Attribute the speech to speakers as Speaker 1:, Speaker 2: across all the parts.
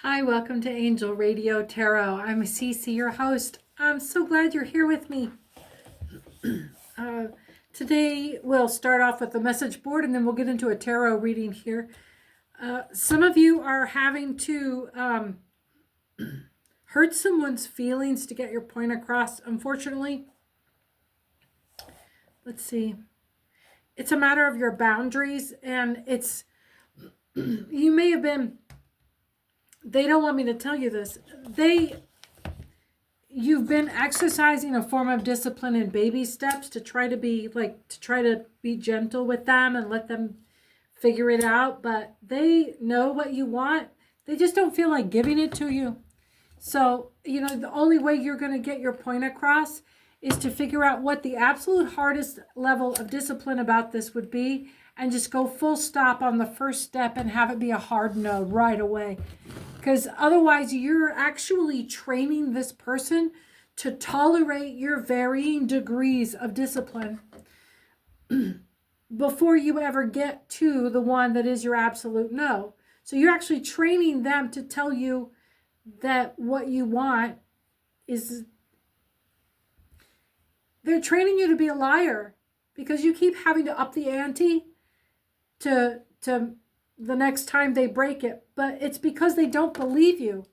Speaker 1: Hi, welcome to Angel Radio Tarot. I'm Cece, your host. I'm so glad you're here with me. Today we'll start off with the message board and then we'll get into a tarot reading here. Some of you are having to hurt someone's feelings to get your point across, unfortunately. Let's see. It's a matter of your boundaries, and you may have been, they don't want me to tell you this, you've been exercising a form of discipline in baby steps to try to be gentle with them and let them figure it out, but they know what you want. They just don't feel like giving it to you. So, the only way you're going to get your point across is to figure out what the absolute hardest level of discipline about this would be, and just go full stop on the first step and have it be a hard no right away. Because otherwise you're actually training this person to tolerate your varying degrees of discipline before you ever get to the one that is your absolute no. So you're actually training them to tell you that what you want is, they're training you to be a liar, because you keep having to up the ante to the next time they break it, but it's because they don't believe you.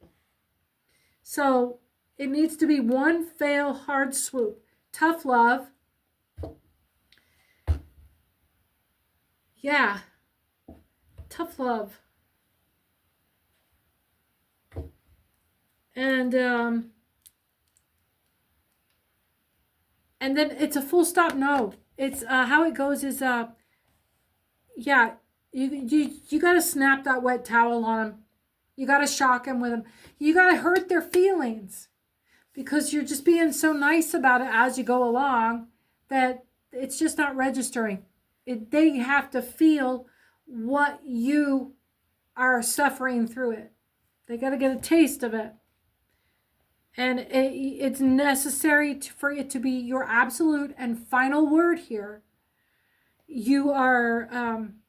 Speaker 1: So it needs to be one fail, hard swoop. Tough love. Yeah. Tough love. And then it's a full stop no. It's how it goes is yeah, you got to snap that wet towel on them. You got to shock them with them. You got to hurt their feelings, because you're just being so nice about it as you go along that it's just not registering. They have to feel what you are suffering through it. They got to get a taste of it. And it's necessary for it to be your absolute and final word here.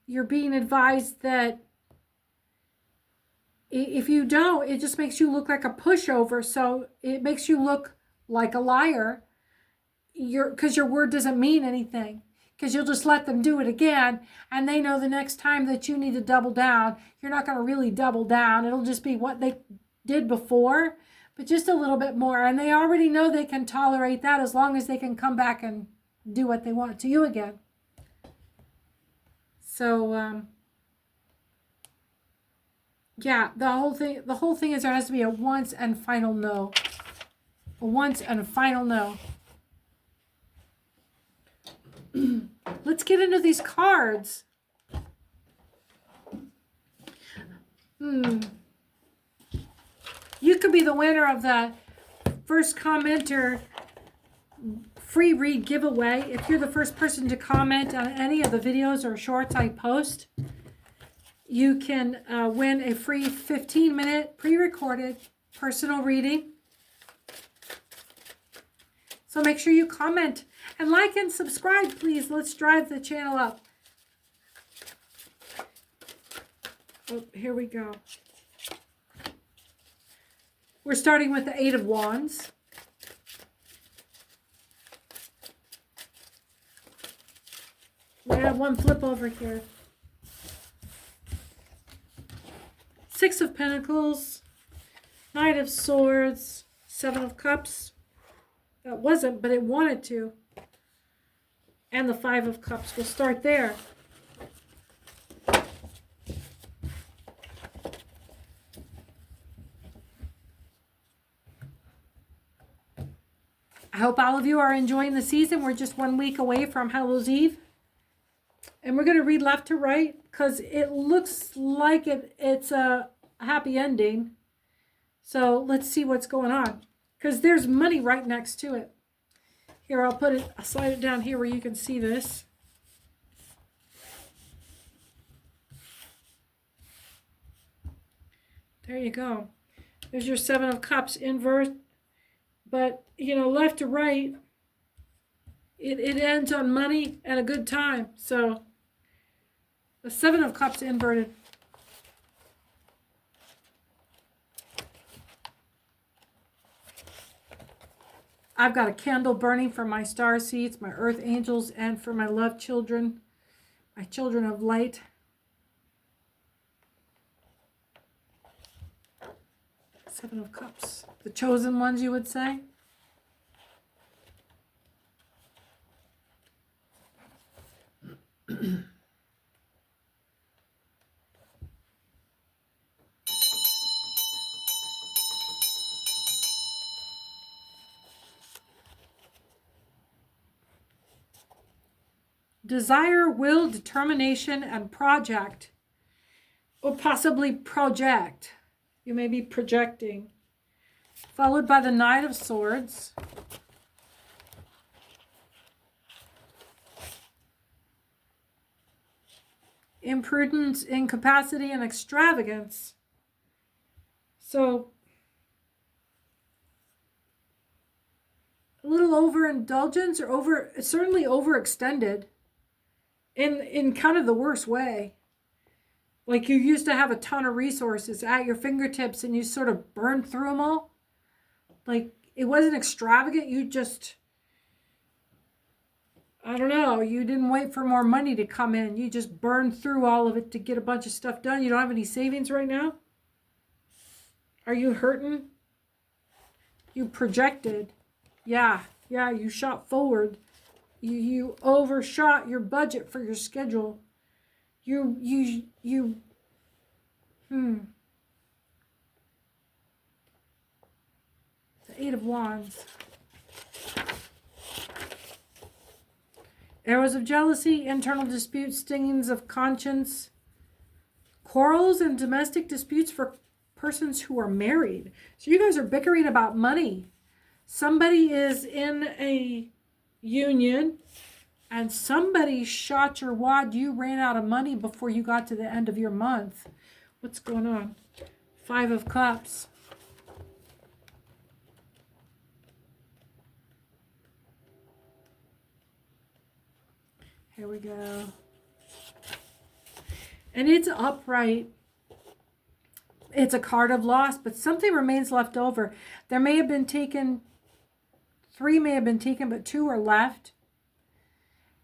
Speaker 1: You're being advised that if you don't, it just makes you look like a pushover. So it makes you look like a liar. Because your word doesn't mean anything. Because you'll just let them do it again, and they know the next time that you need to double down, you're not going to really double down. It'll just be what they did before, but just a little bit more. And they already know they can tolerate that as long as they can come back and do what they want to you again. So, yeah, the whole thing is there has to be a once and final no. A once and a final no. Let's get into these cards. You could be the winner of the first commenter free read giveaway. If you're the first person to comment on any of the videos or shorts I post, you can win a free 15-minute pre-recorded personal reading. So make sure you comment and like and subscribe, please. Let's drive the channel up. Oh, here we go. We're starting with the Eight of Wands. We have one flip over here. Six of Pentacles, Knight of Swords, Seven of Cups. That wasn't, but it wanted to. And the Five of Cups. We'll start there. I hope all of you are enjoying the season. We're just 1 week away from Hallows Eve. And we're going to read left to right because it looks like it's a happy ending. So let's see what's going on. Because there's money right next to it. Here, I'll slide it down here where you can see this. There you go. There's your Seven of Cups inverse. But, left to right, it ends on money and a good time. So, the Seven of Cups inverted. I've got a candle burning for my star seeds, my earth angels, and for my love children, my children of light. Seven of Cups. The chosen ones, you would say. Desire, will, determination, and project. Or possibly project. You may be projecting. Followed by the Knight of Swords. Imprudence, incapacity, and extravagance. So, a little overindulgence, or certainly overextended in kind of the worst way. Like you used to have a ton of resources at your fingertips and you sort of burned through them all. Like it wasn't extravagant. You just, I don't know, you didn't wait for more money to come in. You just burned through all of it to get a bunch of stuff done. You don't have any savings right now? Are you hurting? You projected. Yeah, you shot forward. You overshot your budget for your schedule. The Eight of Wands. Arrows of jealousy, internal disputes, stingings of conscience, quarrels and domestic disputes for persons who are married. So you guys are bickering about money. Somebody is in a union and somebody shot your wad. You ran out of money before you got to the end of your month. What's going on? Five of Cups. Here we go. And it's upright. It's a card of loss, but something remains left over. There may have been taken, 3 may have been taken, but 2 are left.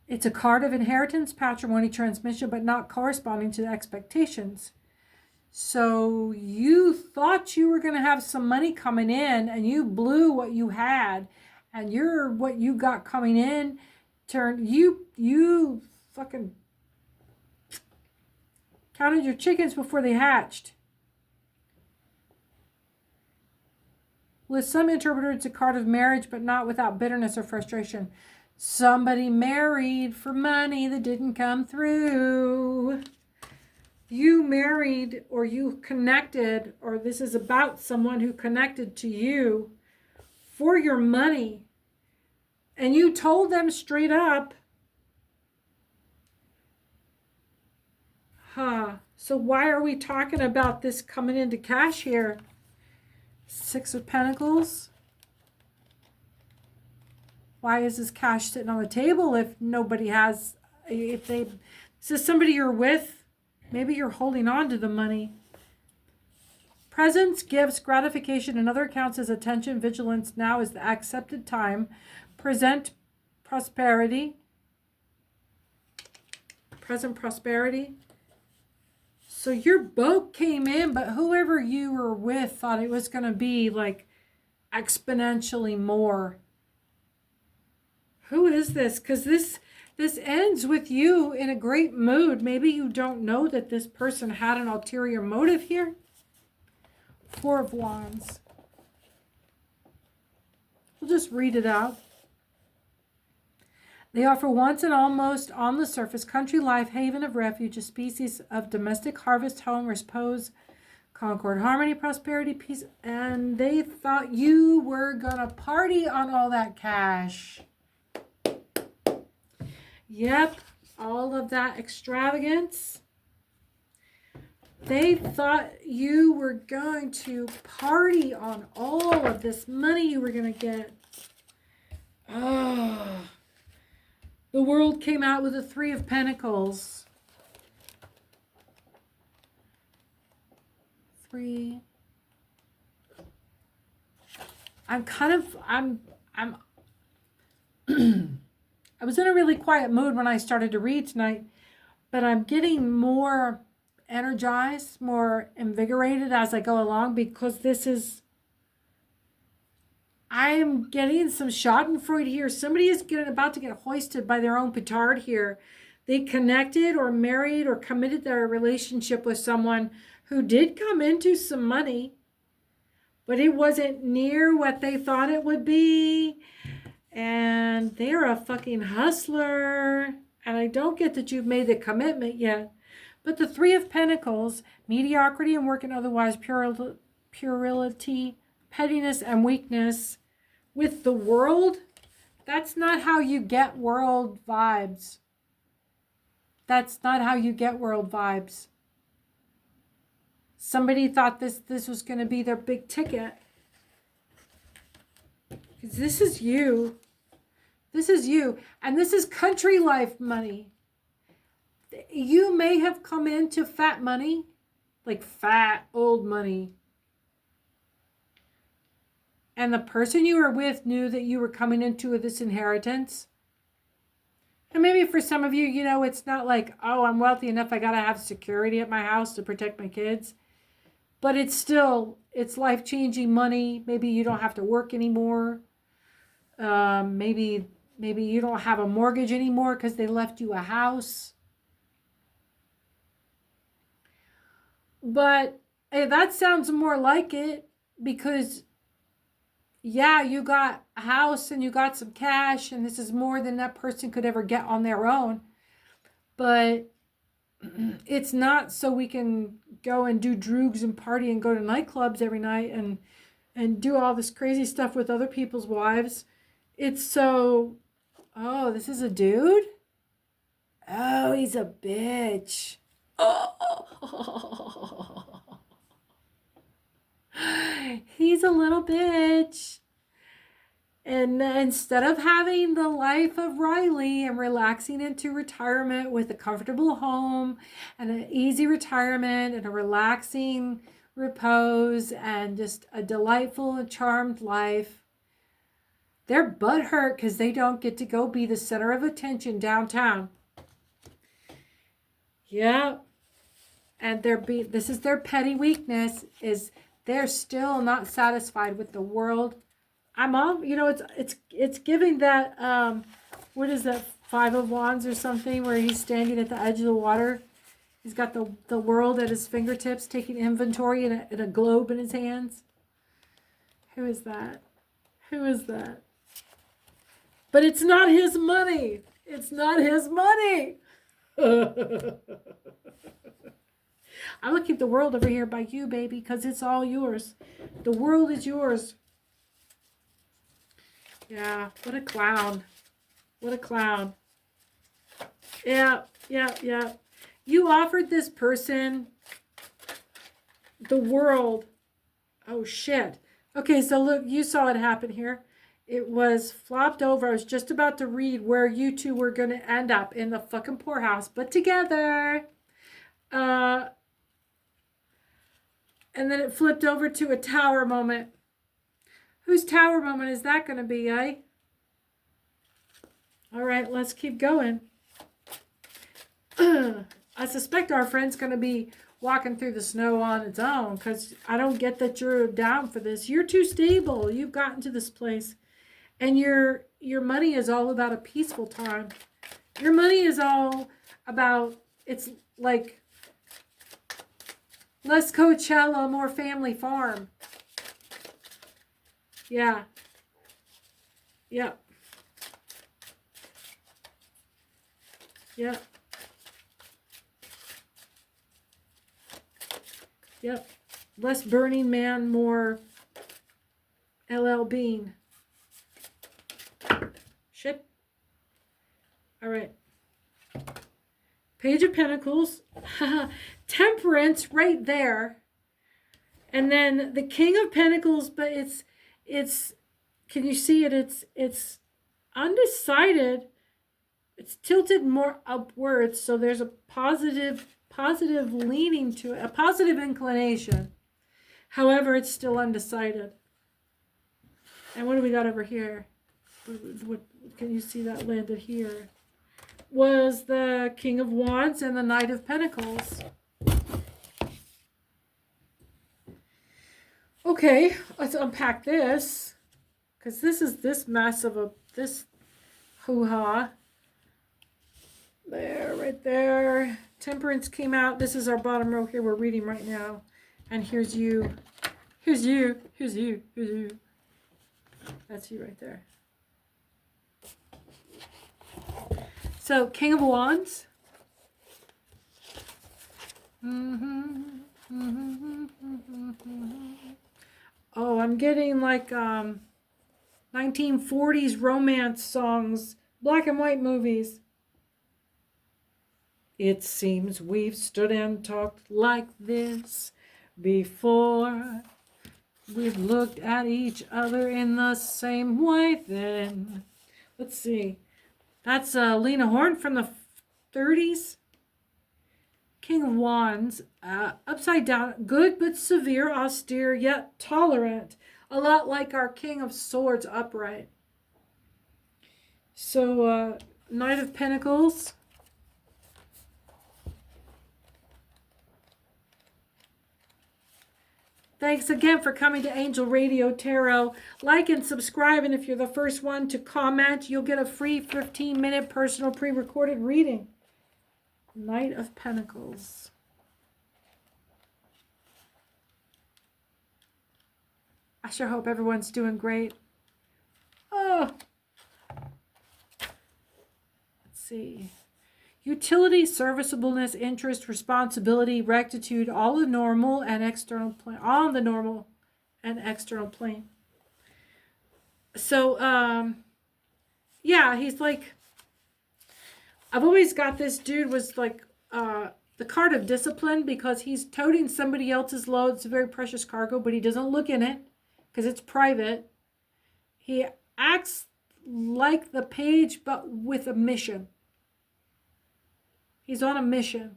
Speaker 1: It's a card of inheritance, patrimony, transmission, but not corresponding to the expectations. So you thought you were going to have some money coming in and you blew what you had, and what you got coming in turned, you fucking counted your chickens before they hatched. With some interpreters, it's a card of marriage, but not without bitterness or frustration. Somebody married for money that didn't come through. You married, or you connected, or this is about someone who connected to you for your money. And you told them straight up, so why are we talking about this coming into cash here? 6 of Pentacles. Why is this cash sitting on the table if nobody has, this is somebody you're with, maybe you're holding on to the money. Presence, gifts, gratification, and other counts as attention, vigilance. Now is the accepted time. Present prosperity. Present prosperity. So your boat came in, but whoever you were with thought it was going to be like exponentially more. Who is this? Because this ends with you in a great mood. Maybe you don't know that this person had an ulterior motive here. 4 of Wands. We'll just read it out. They offer once and almost on the surface country life, haven of refuge, a species of domestic harvest, home, repose, concord, harmony, prosperity, peace. And they thought you were going to party on all that cash. Yep, all of that extravagance. They thought you were going to party on all of this money you were going to get. Oh, the world came out with a 3 of Pentacles. 3. I'm I'm I was in a really quiet mood when I started to read tonight, but I'm getting more energized, more invigorated as I go along because I'm getting some schadenfreude here. Somebody is about to get hoisted by their own petard here. They connected or married or committed their relationship with someone who did come into some money, but it wasn't near what they thought it would be. And they're a fucking hustler. And I don't get that you've made the commitment yet. But the Three of Pentacles, mediocrity and work and otherwise puerility, pettiness and weakness. With the World, that's not how you get world vibes. That's not how you get world vibes. Somebody thought this was going to be their big ticket. Because this is you. This is you. And this is country life money. You may have come into fat money, like fat old money. And the person you were with knew that you were coming into this inheritance. And maybe for some of you, you know, it's not like, oh, I'm wealthy enough, I got to have security at my house to protect my kids. But it's still, it's life-changing money. Maybe you don't have to work anymore. Maybe you don't have a mortgage anymore because they left you a house. But hey, that sounds more like it because, yeah, you got a house and you got some cash and this is more than that person could ever get on their own. But it's not so we can go and do droogs and party and go to nightclubs every night and do all this crazy stuff with other people's wives. It's so, oh, this is a dude? Oh, he's a bitch. Oh. He's a little bitch. And instead of having the life of Riley and relaxing into retirement with a comfortable home and an easy retirement and a relaxing repose and just a delightful and charmed life, they're butthurt because they don't get to go be the center of attention downtown. Yeah. And this is their petty weakness, is they're still not satisfied with the world. I'm all, you know, it's giving that, what is that, Five of Wands or something, where he's standing at the edge of the water. He's got the world at his fingertips, taking inventory in a globe in his hands. Who is that? Who is that? But it's not his money. It's not his money. I'm going to keep the world over here by you, baby, because it's all yours. The world is yours. Yeah, what a clown. What a clown. Yeah. You offered this person the world. Oh, shit. Okay, so look, you saw it happen here. It was flopped over. I was just about to read where you two were going to end up in the fucking poorhouse, but together. And then it flipped over to a tower moment. Whose tower moment is that going to be, eh? All right, let's keep going. I suspect our friend's going to be walking through the snow on its own because I don't get that you're down for this. You're too stable. You've gotten to this place. And your money is all about a peaceful time. Your money is all about, it's like less Coachella, more family farm. Yeah. Yep. Yep. Yep. Less Burning Man, more LL Bean. Shit. All right. Page of Pentacles. Temperance right there. And then the King of Pentacles, but it's can you see it? It's undecided. It's tilted more upwards, so there's a positive leaning to it, a positive inclination. However, it's still undecided. And what do we got over here? what can you see that landed here? Was the King of Wands and the Knight of Pentacles. Okay, let's unpack this, because this is this mess of this hoo-ha. There, right there. Temperance came out. This is our bottom row here we're reading right now. And here's you. Here's you. Here's you. Here's you. That's you right there. So, King of Wands. Oh, I'm getting like 1940s romance songs, black and white movies. It seems we've stood and talked like this before. We've looked at each other in the same way then. Let's see. That's Lena Horne from the 30s. King of Wands, upside down, good but severe, austere, yet tolerant. A lot like our King of Swords upright. So, Knight of Pentacles. Thanks again for coming to Angel Radio Tarot. Like and subscribe, and if you're the first one to comment, you'll get a free 15-minute personal pre-recorded reading. Knight of Pentacles. I sure hope everyone's doing great. Oh. Let's see. Utility, serviceableness, interest, responsibility, rectitude, all the normal and external plane, all on the normal and external plane. So, yeah, he's like, I've always got this dude was like the card of discipline, because he's toting somebody else's load. It's a very precious cargo, but he doesn't look in it because it's private. He acts like the page, but with a mission. He's on a mission.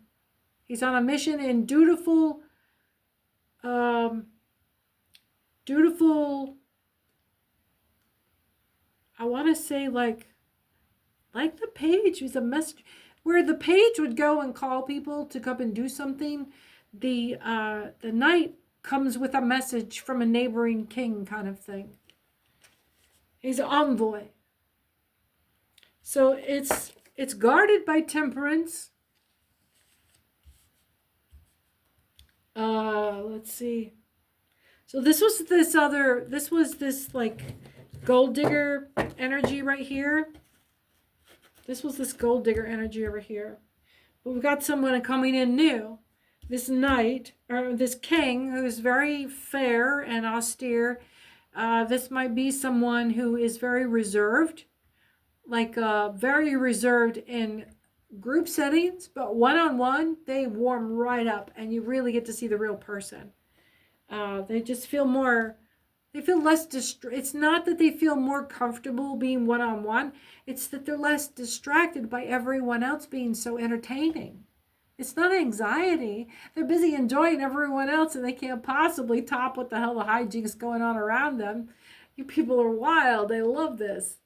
Speaker 1: He's on a mission in dutiful, I want to say like the page. He's a message where the page would go and call people to come and do something. The knight comes with a message from a neighboring king kind of thing. He's an envoy. So it's guarded by temperance. Let's see. So this was this like gold digger energy right here. This was this gold digger energy over here. But we've got someone coming in new. This knight, or this king, who's very fair and austere. This might be someone who is very reserved. Like very reserved in group settings, but one-on-one, they warm right up and you really get to see the real person. They just feel more, they feel less it's not that they feel more comfortable being one-on-one, it's that they're less distracted by everyone else being so entertaining. It's not anxiety. They're busy enjoying everyone else and they can't possibly top what the hell the hijinks going on around them. You people are wild. They love this.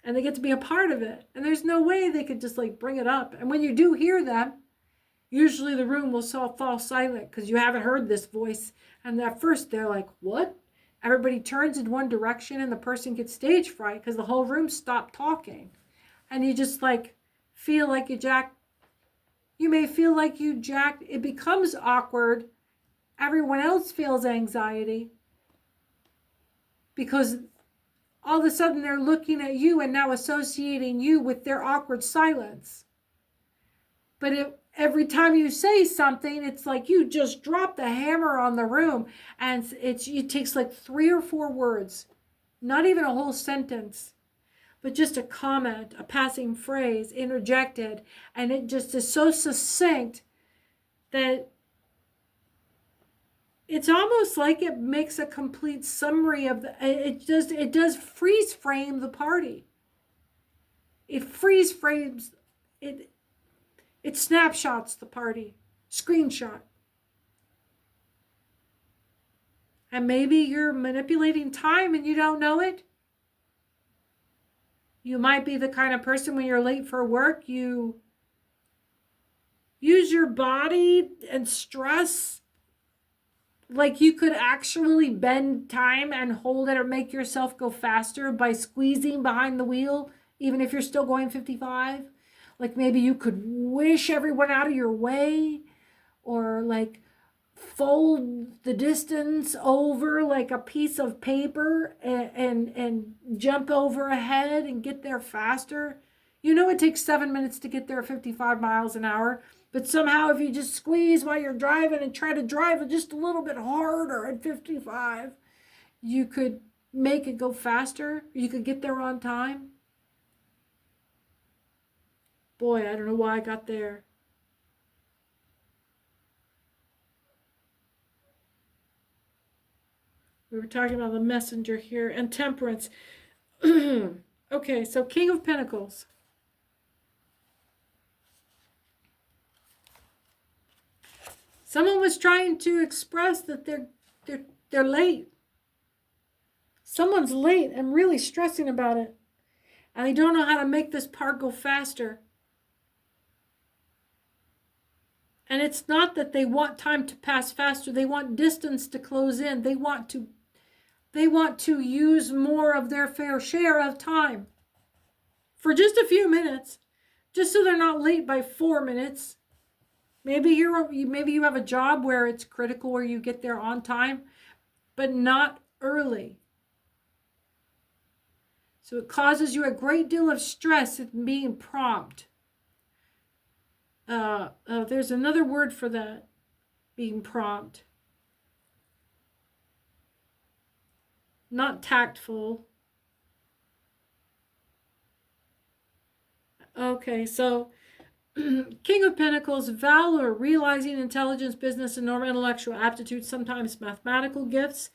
Speaker 1: And they get to be a part of it. And there's no way they could just like bring it up. And when you do hear them, usually the room will fall silent because you haven't heard this voice. And at first they're like, what? Everybody turns in one direction and the person gets stage fright because the whole room stopped talking. And you just like feel like you jacked. You may feel like you jacked. It becomes awkward. Everyone else feels anxiety because all of a sudden they're looking at you and now associating you with their awkward silence. But every time you say something, it's like you just drop the hammer on the room, and it takes like 3 or 4 words, not even a whole sentence, but just a comment, a passing phrase interjected, and it just is so succinct that it's almost like it makes a complete summary of it does freeze frame the party. It freeze frames it. It snapshots the party, screenshot. And maybe you're manipulating time and you don't know it. You might be the kind of person when you're late for work, you use your body and stress like you could actually bend time and hold it or make yourself go faster by squeezing behind the wheel, even if you're still going 55. Like maybe you could wish everyone out of your way, or like fold the distance over like a piece of paper and jump over ahead and get there faster. You know it takes 7 minutes to get there at 55 miles an hour, but somehow if you just squeeze while you're driving and try to drive it just a little bit harder at 55, you could make it go faster. You could get there on time. Boy, I don't know why I got there. We were talking about the messenger here and temperance. Okay, so King of Pentacles. Someone was trying to express that they're late. Someone's late and really stressing about it. And they don't know how to make this part go faster. And it's not that they want time to pass faster. They want distance to close in. They want to use more of their fair share of time for just a few minutes, just so they're not late by 4 minutes. Maybe you have a job where it's critical where you get there on time, but not early. So it causes you a great deal of stress in being prompt. There's another word for that, being prompt. Not tactful. Okay, so King of Pentacles, valor, realizing intelligence, business, and normal intellectual aptitude, sometimes mathematical gifts,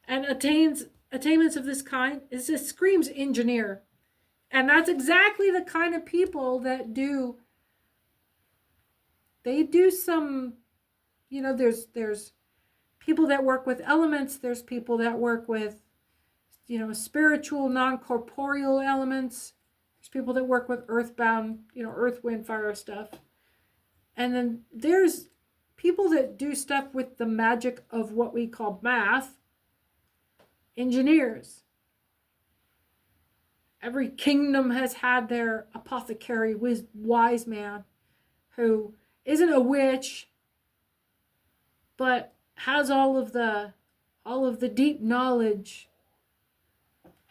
Speaker 1: and attainments of this kind. It just screams engineer. And that's exactly the kind of people that do some, there's people that work with elements, there's people that work with, spiritual, non-corporeal elements. There's people that work with earthbound, earth, wind, fire stuff. And then there's people that do stuff with the magic of what we call math, engineers. Every kingdom has had their apothecary, wise man who isn't a witch, but has all of the deep knowledge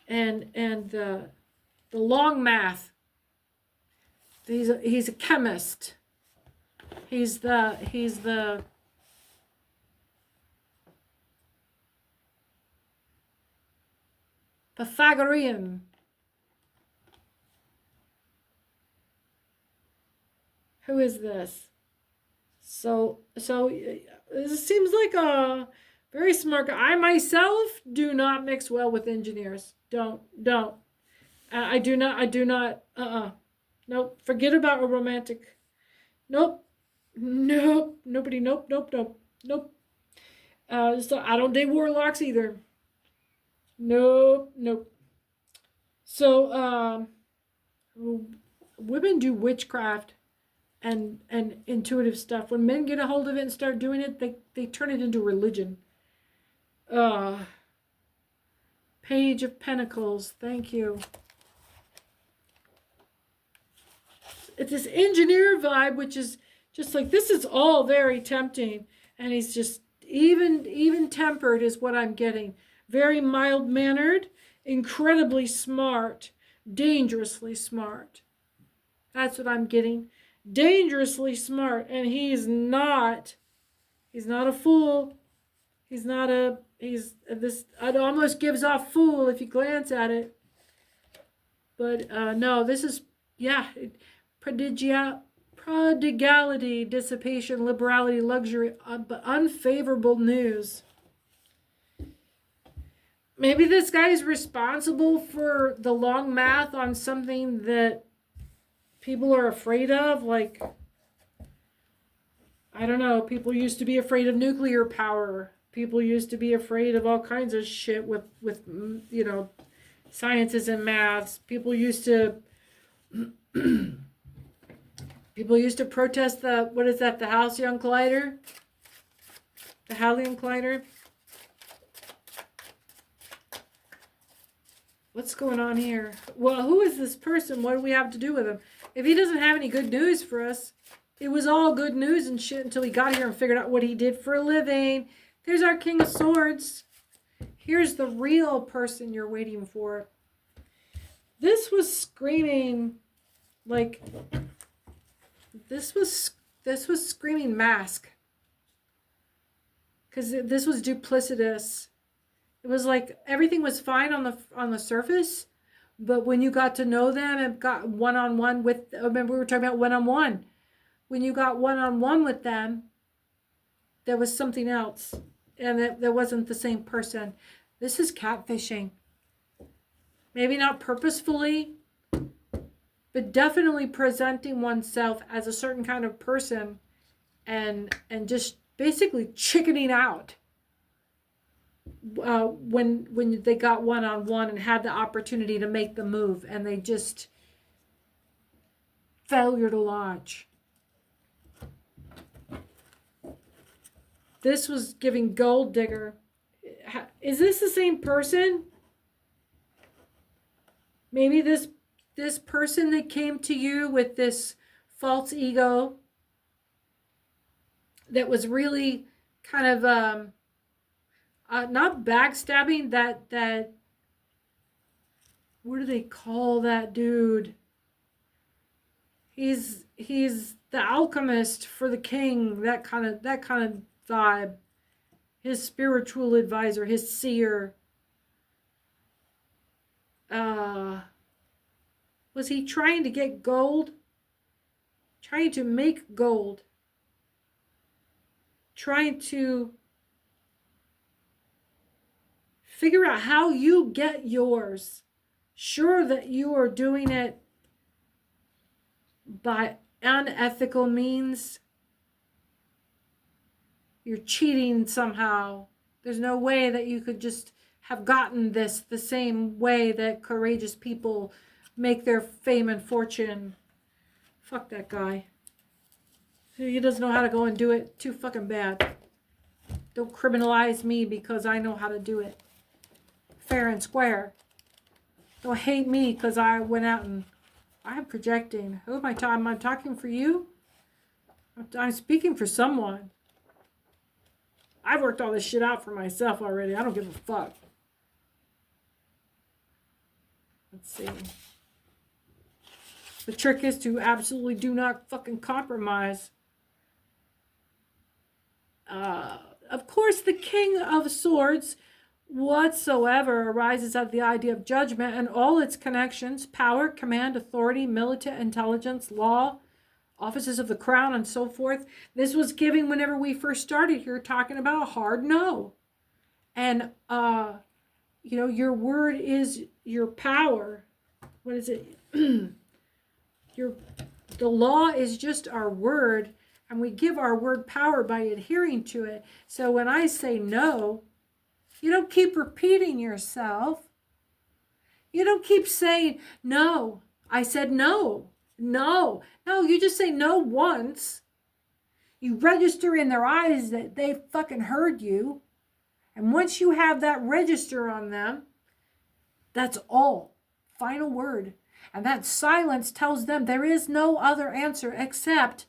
Speaker 1: and the long math. He's a chemist. He's the Pythagorean. Who is this? So this seems like a very smart guy. I myself do not mix well with engineers. Don't. I do not. Nope. Forget about a romantic. Nope. Nobody. Nope. So I don't date warlocks either. Nope. So women do witchcraft and intuitive stuff. When men get a hold of it and start doing it, they turn it into religion. Page of Pentacles. Thank you. It's this engineer vibe, which is just like, this is all very tempting. And he's just even tempered is what I'm getting. Very mild-mannered, incredibly smart, dangerously smart. That's what I'm getting. Dangerously smart. And he's not a fool. It almost gives off fool if you glance at it. But no, this is, prodigality, dissipation, liberality, luxury, but unfavorable news. Maybe this guy is responsible for the long math on something that people are afraid of, like, I don't know, people used to be afraid of nuclear power. People used to be afraid of all kinds of shit with Sciences and maths. People used to protest the, what is that, the Halcyon Collider? The Halcyon Collider? What's going on here? Well, who is this person? What do we have to do with him? If he doesn't have any good news for us, it was all good news and shit until he got here and figured out what he did for a living. There's our King of Swords. Here's the real person you're waiting for. This was screaming like, this was screaming mask. Because this was duplicitous. It was like everything was fine on the surface, but when you got to know them and got one-on-one with, remember we were talking about one-on-one. When you got one-on-one with them, there was something else, and there wasn't the same person. This is catfishing. Maybe not purposefully, but definitely presenting oneself as a certain kind of person and just basically chickening out when they got one-on-one and had the opportunity to make the move, and they just failure to launch. This was giving gold digger. Is this the same person? Maybe this person that came to you with this false ego that was really kind of not backstabbing, that what do they call that dude? He's the alchemist for the king, that kind of vibe. His spiritual advisor, his seer. Was he trying to get gold? Trying to make gold? Trying to figure out how you get yours. Sure that you are doing it by unethical means. You're cheating somehow. There's no way that you could just have gotten this the same way that courageous people make their fame and fortune. Fuck that guy. He doesn't know how to go and do it. Too fucking bad. Don't criminalize me because I know how to do it. Fair and square. Don't hate me because I went out and I'm projecting. Who am I talking? I'm talking for you? I'm speaking for someone. I've worked all this shit out for myself already. I don't give a fuck. Let's see. The trick is to absolutely do not fucking compromise. Of course, the King of Swords whatsoever arises out of the idea of judgment and all its connections, power, command, authority, militant intelligence, law, offices of the crown, and so forth. This was giving whenever we first started here talking about a hard no. And, you know, your word is your power. What is it? The law is just our word, and we give our word power by adhering to it. So when I say no, you don't keep repeating yourself. You don't keep saying, no, I said no, no. No, you just say no once. You register in their eyes that they fucking heard you. And once you have that register on them, that's all. Final word. And that silence tells them there is no other answer except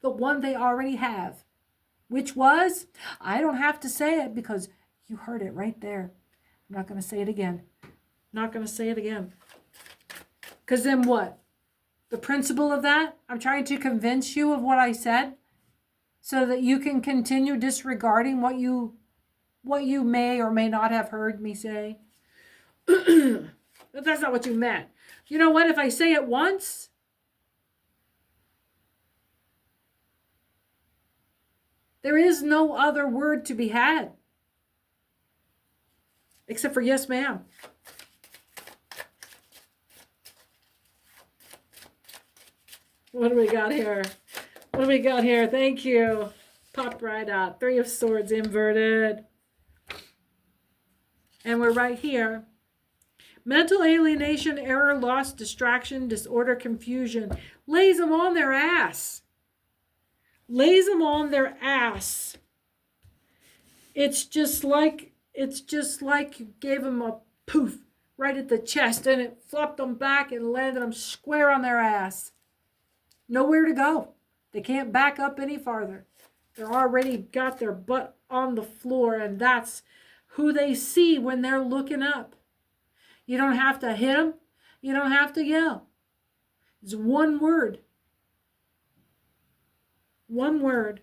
Speaker 1: the one they already have. Which was, I don't have to say it because you heard it right there. I'm not going to say it again. Not going to say it again. Because then what? The principle of that? I'm trying to convince you of what I said so that you can continue disregarding what you may or may not have heard me say. But that's not what you meant. You know what? If I say it once, there is no other word to be had. Except for yes, ma'am. What do we got here? What do we got here? Thank you. Popped right out. 3 of Swords inverted. And we're right here. Mental alienation, error, loss, distraction, disorder, confusion. Lays them on their ass. Lays them on their ass. It's just like you gave them a poof right at the chest and it flopped them back and landed them square on their ass. Nowhere to go. They can't back up any farther. They're already got their butt on the floor, and that's who they see when they're looking up. You don't have to hit them. You don't have to yell. It's one word. One word.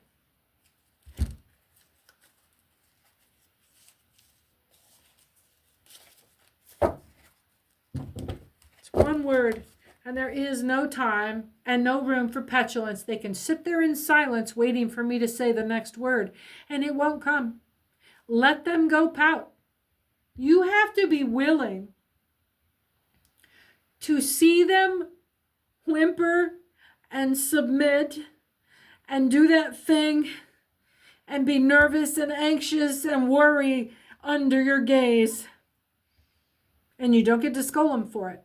Speaker 1: It's one word. And there is no time and no room for petulance. They can sit there in silence waiting for me to say the next word, and it won't come. Let them go pout. You have to be willing to see them whimper and submit and do that thing and be nervous and anxious and worry under your gaze. And you don't get to scold them for it.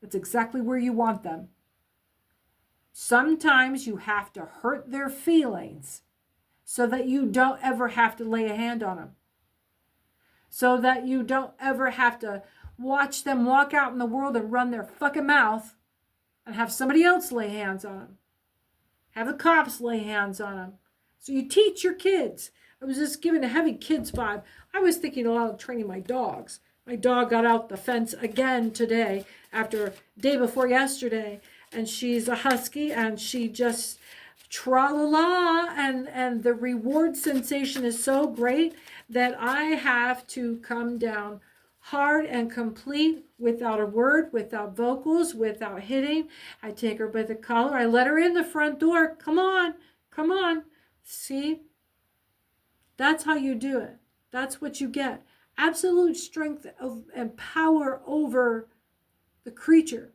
Speaker 1: It's exactly where you want them. Sometimes you have to hurt their feelings so that you don't ever have to lay a hand on them. So that you don't ever have to watch them walk out in the world and run their fucking mouth and have somebody else lay hands on them. Have the cops lay hands on them. So you teach your kids. I was just giving a heavy kids vibe. I was thinking a lot of training my dogs. My dog got out the fence again today after day before yesterday, and she's a husky, and she just tra-la-la, and the reward sensation is so great that I have to come down hard and complete without a word, without vocals, without hitting. I take her by the collar. I let her in the front door. Come on, come on. See? That's how you do it. That's what you get. Absolute strength and power over the creature,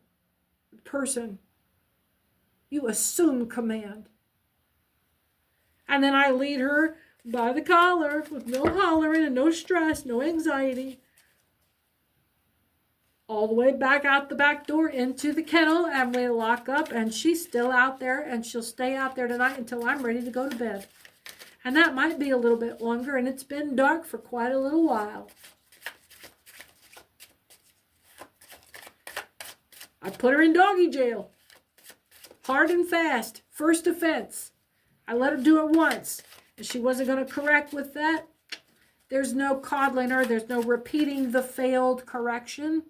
Speaker 1: the person. You assume command. And then I lead her by the collar with no hollering and no stress, no anxiety, all the way back out the back door into the kennel, and we lock up, and she's still out there, and she'll stay out there tonight until I'm ready to go to bed. And that might be a little bit longer, and it's been dark for quite a little while. I put her in doggy jail. Hard and fast. First offense. I let her do it once, and she wasn't going to correct with that. There's no coddling her. There's no repeating the failed correction.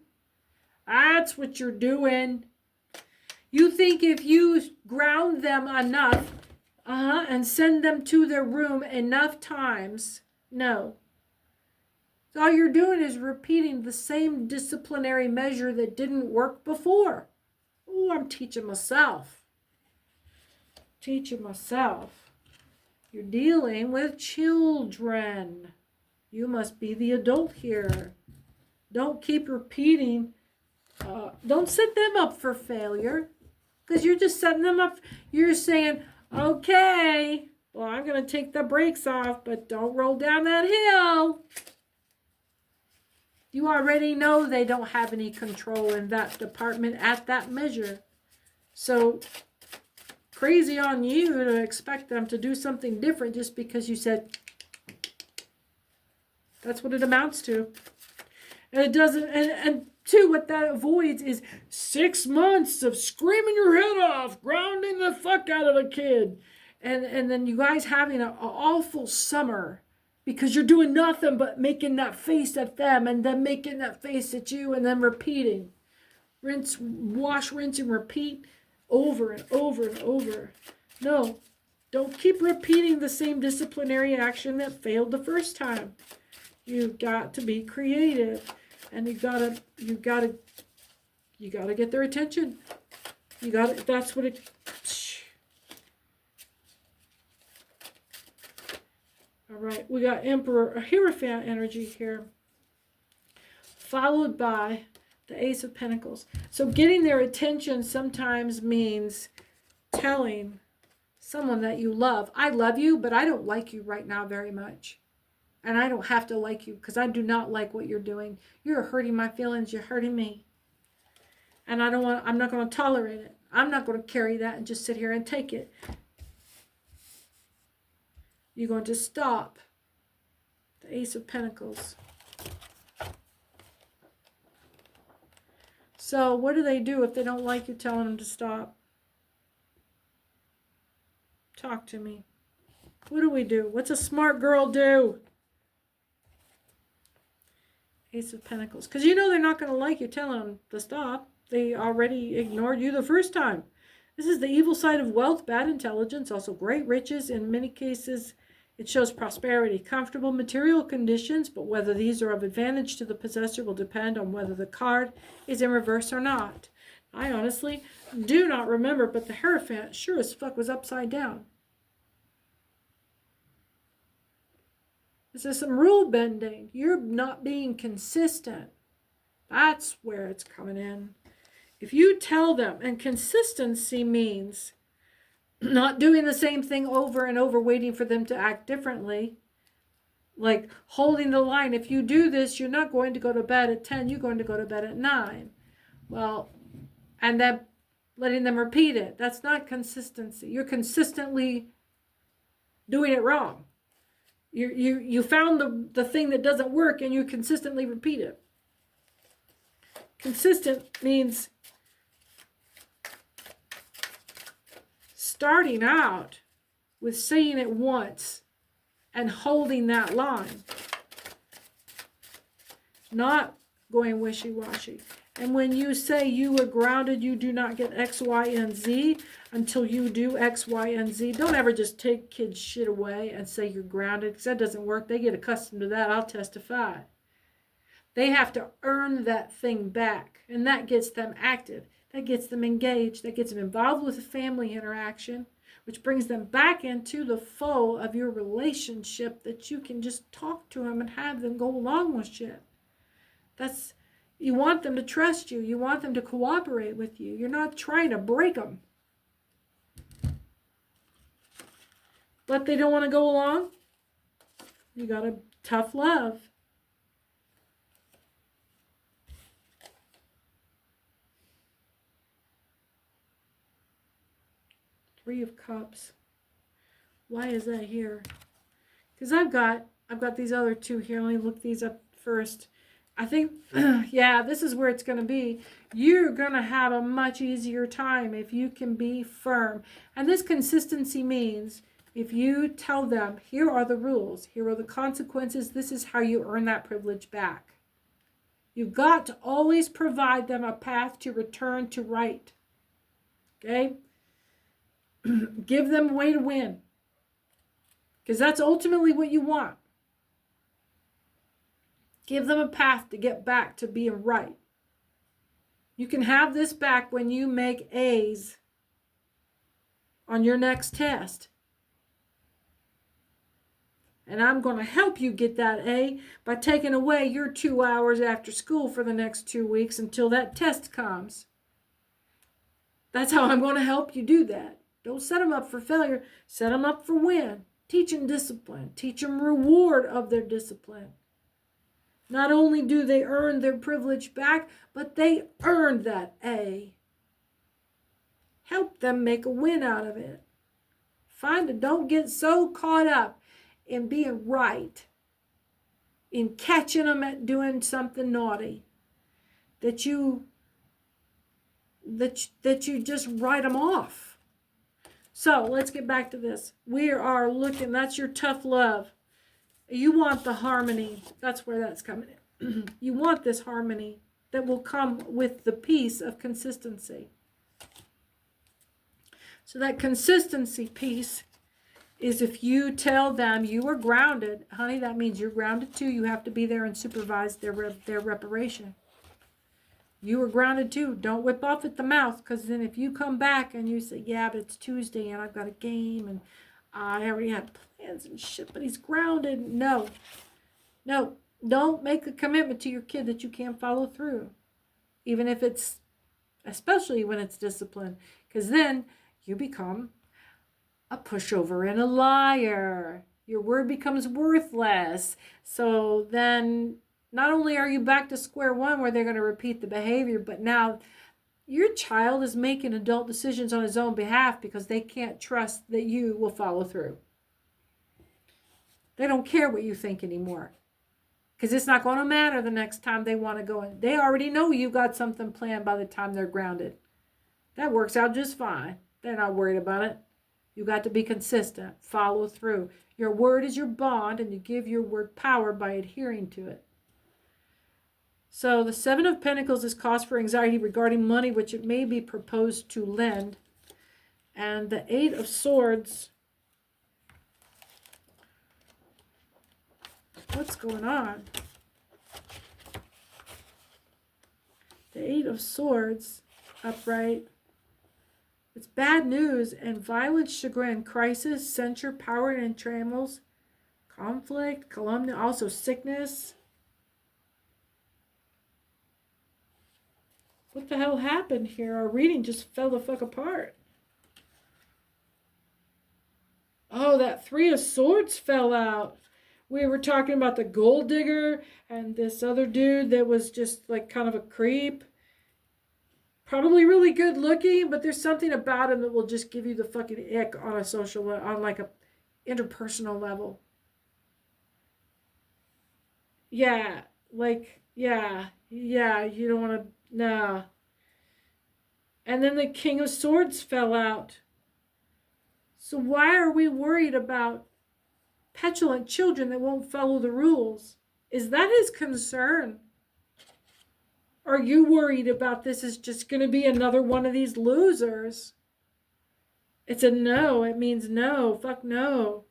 Speaker 1: That's what you're doing. You think if you ground them enough, and send them to their room enough times. No. All you're doing is repeating the same disciplinary measure that didn't work before. Oh, I'm teaching myself. Teaching myself. You're dealing with children. You must be the adult here. Don't keep repeating. Don't set them up for failure. Because you're just setting them up. You're saying, okay, well, I'm going to take the brakes off, but don't roll down that hill. You already know they don't have any control in that department at that measure. So, crazy on you to expect them to do something different just because you said, that's what it amounts to. And it doesn't, and two, what that avoids is 6 months of screaming your head off, grounding the fuck out of a kid. And then you guys having an awful summer because you're doing nothing but making that face at them and then making that face at you and then repeating. Rinse, wash, rinse, and repeat over and over and over. No, don't keep repeating the same disciplinary action that failed the first time. You've got to be creative. And you gotta get their attention. That's what it. All right, we got Emperor, a Hierophant energy here, followed by the Ace of Pentacles. So getting their attention sometimes means telling someone that you love, I love you, but I don't like you right now very much. And I don't have to like you because I do not like what you're doing. You're hurting my feelings. You're hurting me. And I'm not going to tolerate it. I'm not going to carry that and just sit here and take it. You're going to stop. The Ace of Pentacles. So what do they do if they don't like you telling them to stop? Talk to me. What do we do? What's a smart girl do? Ace of Pentacles. Because you know they're not going to like you telling them to stop. They already ignored you the first time. This is the evil side of wealth, bad intelligence, also great riches. In many cases, it shows prosperity, comfortable material conditions, but whether these are of advantage to the possessor will depend on whether the card is in reverse or not. I honestly do not remember, but the Hierophant sure as fuck was upside down. This is some rule bending. You're not being consistent. That's where it's coming in. If you tell them, and consistency means not doing the same thing over and over, waiting for them to act differently, like holding the line. If you do this, you're not going to go to bed at 10, you're going to go to bed at 9. Well, and then letting them repeat it. That's not consistency. You're consistently doing it wrong. You found the thing that doesn't work and you consistently repeat it. Consistent means starting out with saying it once and holding that line. Not going wishy-washy. And when you say you are grounded, you do not get X, Y, and Z until you do X, Y, and Z. Don't ever just take kids' shit away and say you're grounded, because that doesn't work. They get accustomed to that. I'll testify. They have to earn that thing back, and that gets them active. That gets them engaged. That gets them involved with the family interaction, which brings them back into the flow of your relationship, that you can just talk to them and have them go along with shit. You want them to trust you. You want them to cooperate with you. You're not trying to break them. But they don't want to go along. You got a tough love. Three of Cups. Why is that here? Because I've got these other two here. Let me look these up first. I think, yeah, this is where it's going to be. You're going to have a much easier time if you can be firm. And this consistency means if you tell them, here are the rules, here are the consequences, this is how you earn that privilege back. You've got to always provide them a path to return to right. Okay? Give them a way to win. Because that's ultimately what you want. Give them a path to get back to being right. You can have this back when you make A's on your next test. And I'm going to help you get that A by taking away your 2 hours after school for the next 2 weeks until that test comes. That's how I'm going to help you do that. Don't set them up for failure. Set them up for win. Teach them discipline. Teach them reward of their discipline. Not only do they earn their privilege back, but they earned that A. Help them make a win out of it. Don't get so caught up in being right, in catching them at doing something naughty, that you just write them off. So let's get back to this. We are looking, that's your tough love. You want the harmony. That's where that's coming in. You want this harmony that will come with the peace of consistency. So that consistency piece is if you tell them you are grounded, honey, that means you're grounded too. You have to be there and supervise their reparation. You are grounded too. Don't whip off at the mouth, because then if you come back and you say, yeah, but it's Tuesday and I've got a game and I already had plans and shit, but he's grounded. No. Don't make a commitment to your kid that you can't follow through. Even if it's, especially when it's discipline. Because then you become a pushover and a liar. Your word becomes worthless. So then not only are you back to square one where they're going to repeat the behavior, but now your child is making adult decisions on his own behalf because they can't trust that you will follow through. They don't care what you think anymore. Because it's not going to matter the next time they want to go in. They already know you got something planned by the time they're grounded. That works out just fine. They're not worried about it. You got to be consistent. Follow through. Your word is your bond, and you give your word power by adhering to it. So the Seven of Pentacles is cause for anxiety regarding money, which it may be proposed to lend. And the Eight of Swords. What's going on? The Eight of Swords, upright. It's bad news and violence, chagrin, crisis, censure, power and trammels, conflict, calumny, also sickness. What the hell happened here? Our reading just fell the fuck apart. Oh, that Three of Swords fell out. We were talking about the gold digger and this other dude that was just like kind of a creep. Probably really good looking, but there's something about him that will just give you the fucking ick on a social, on like a interpersonal level. Yeah, like, yeah, you don't want to, nah. And then the King of Swords fell out. So why are we worried about petulant children that won't follow the rules? Is that his concern? Are you worried about this is just going to be another one of these losers? It's a no. It means no. Fuck no.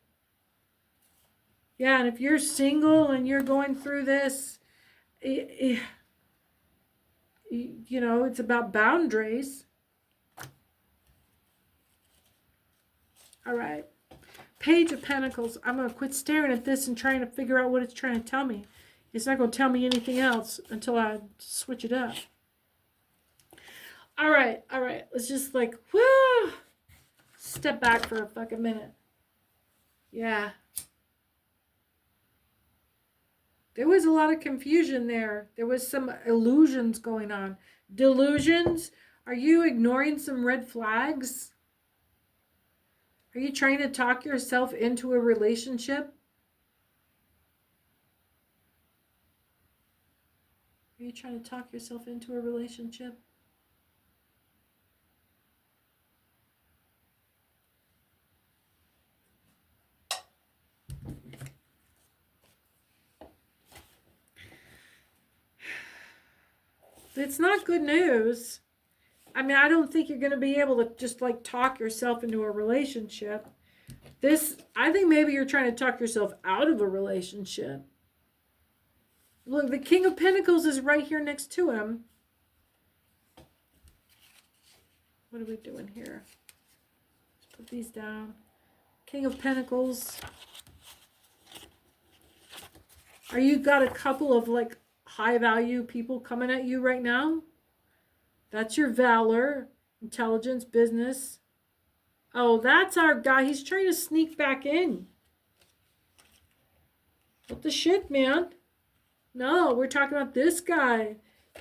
Speaker 1: Yeah, and if you're single and you're going through this, you know, it's about boundaries. All right. Page of Pentacles. I'm going to quit staring at this and trying to figure out what it's trying to tell me. It's not going to tell me anything else until I switch it up. All right. Let's just like, whoo, step back for a fucking minute. Yeah. There was a lot of confusion there. There was some illusions going on. Delusions? Are you ignoring some red flags? Are you trying to talk yourself into a relationship? Are you trying to talk yourself into a relationship? It's not good news. I mean, I don't think you're going to be able to just like talk yourself into a relationship. I think maybe you're trying to talk yourself out of a relationship. Look, the King of Pentacles is right here next to him. What are we doing here? Let's put these down. King of Pentacles. Are you got a couple of like high value people coming at you right now? That's your valor, intelligence, business. Oh, that's our guy. He's trying to sneak back in. What the shit, man? No, we're talking about this guy.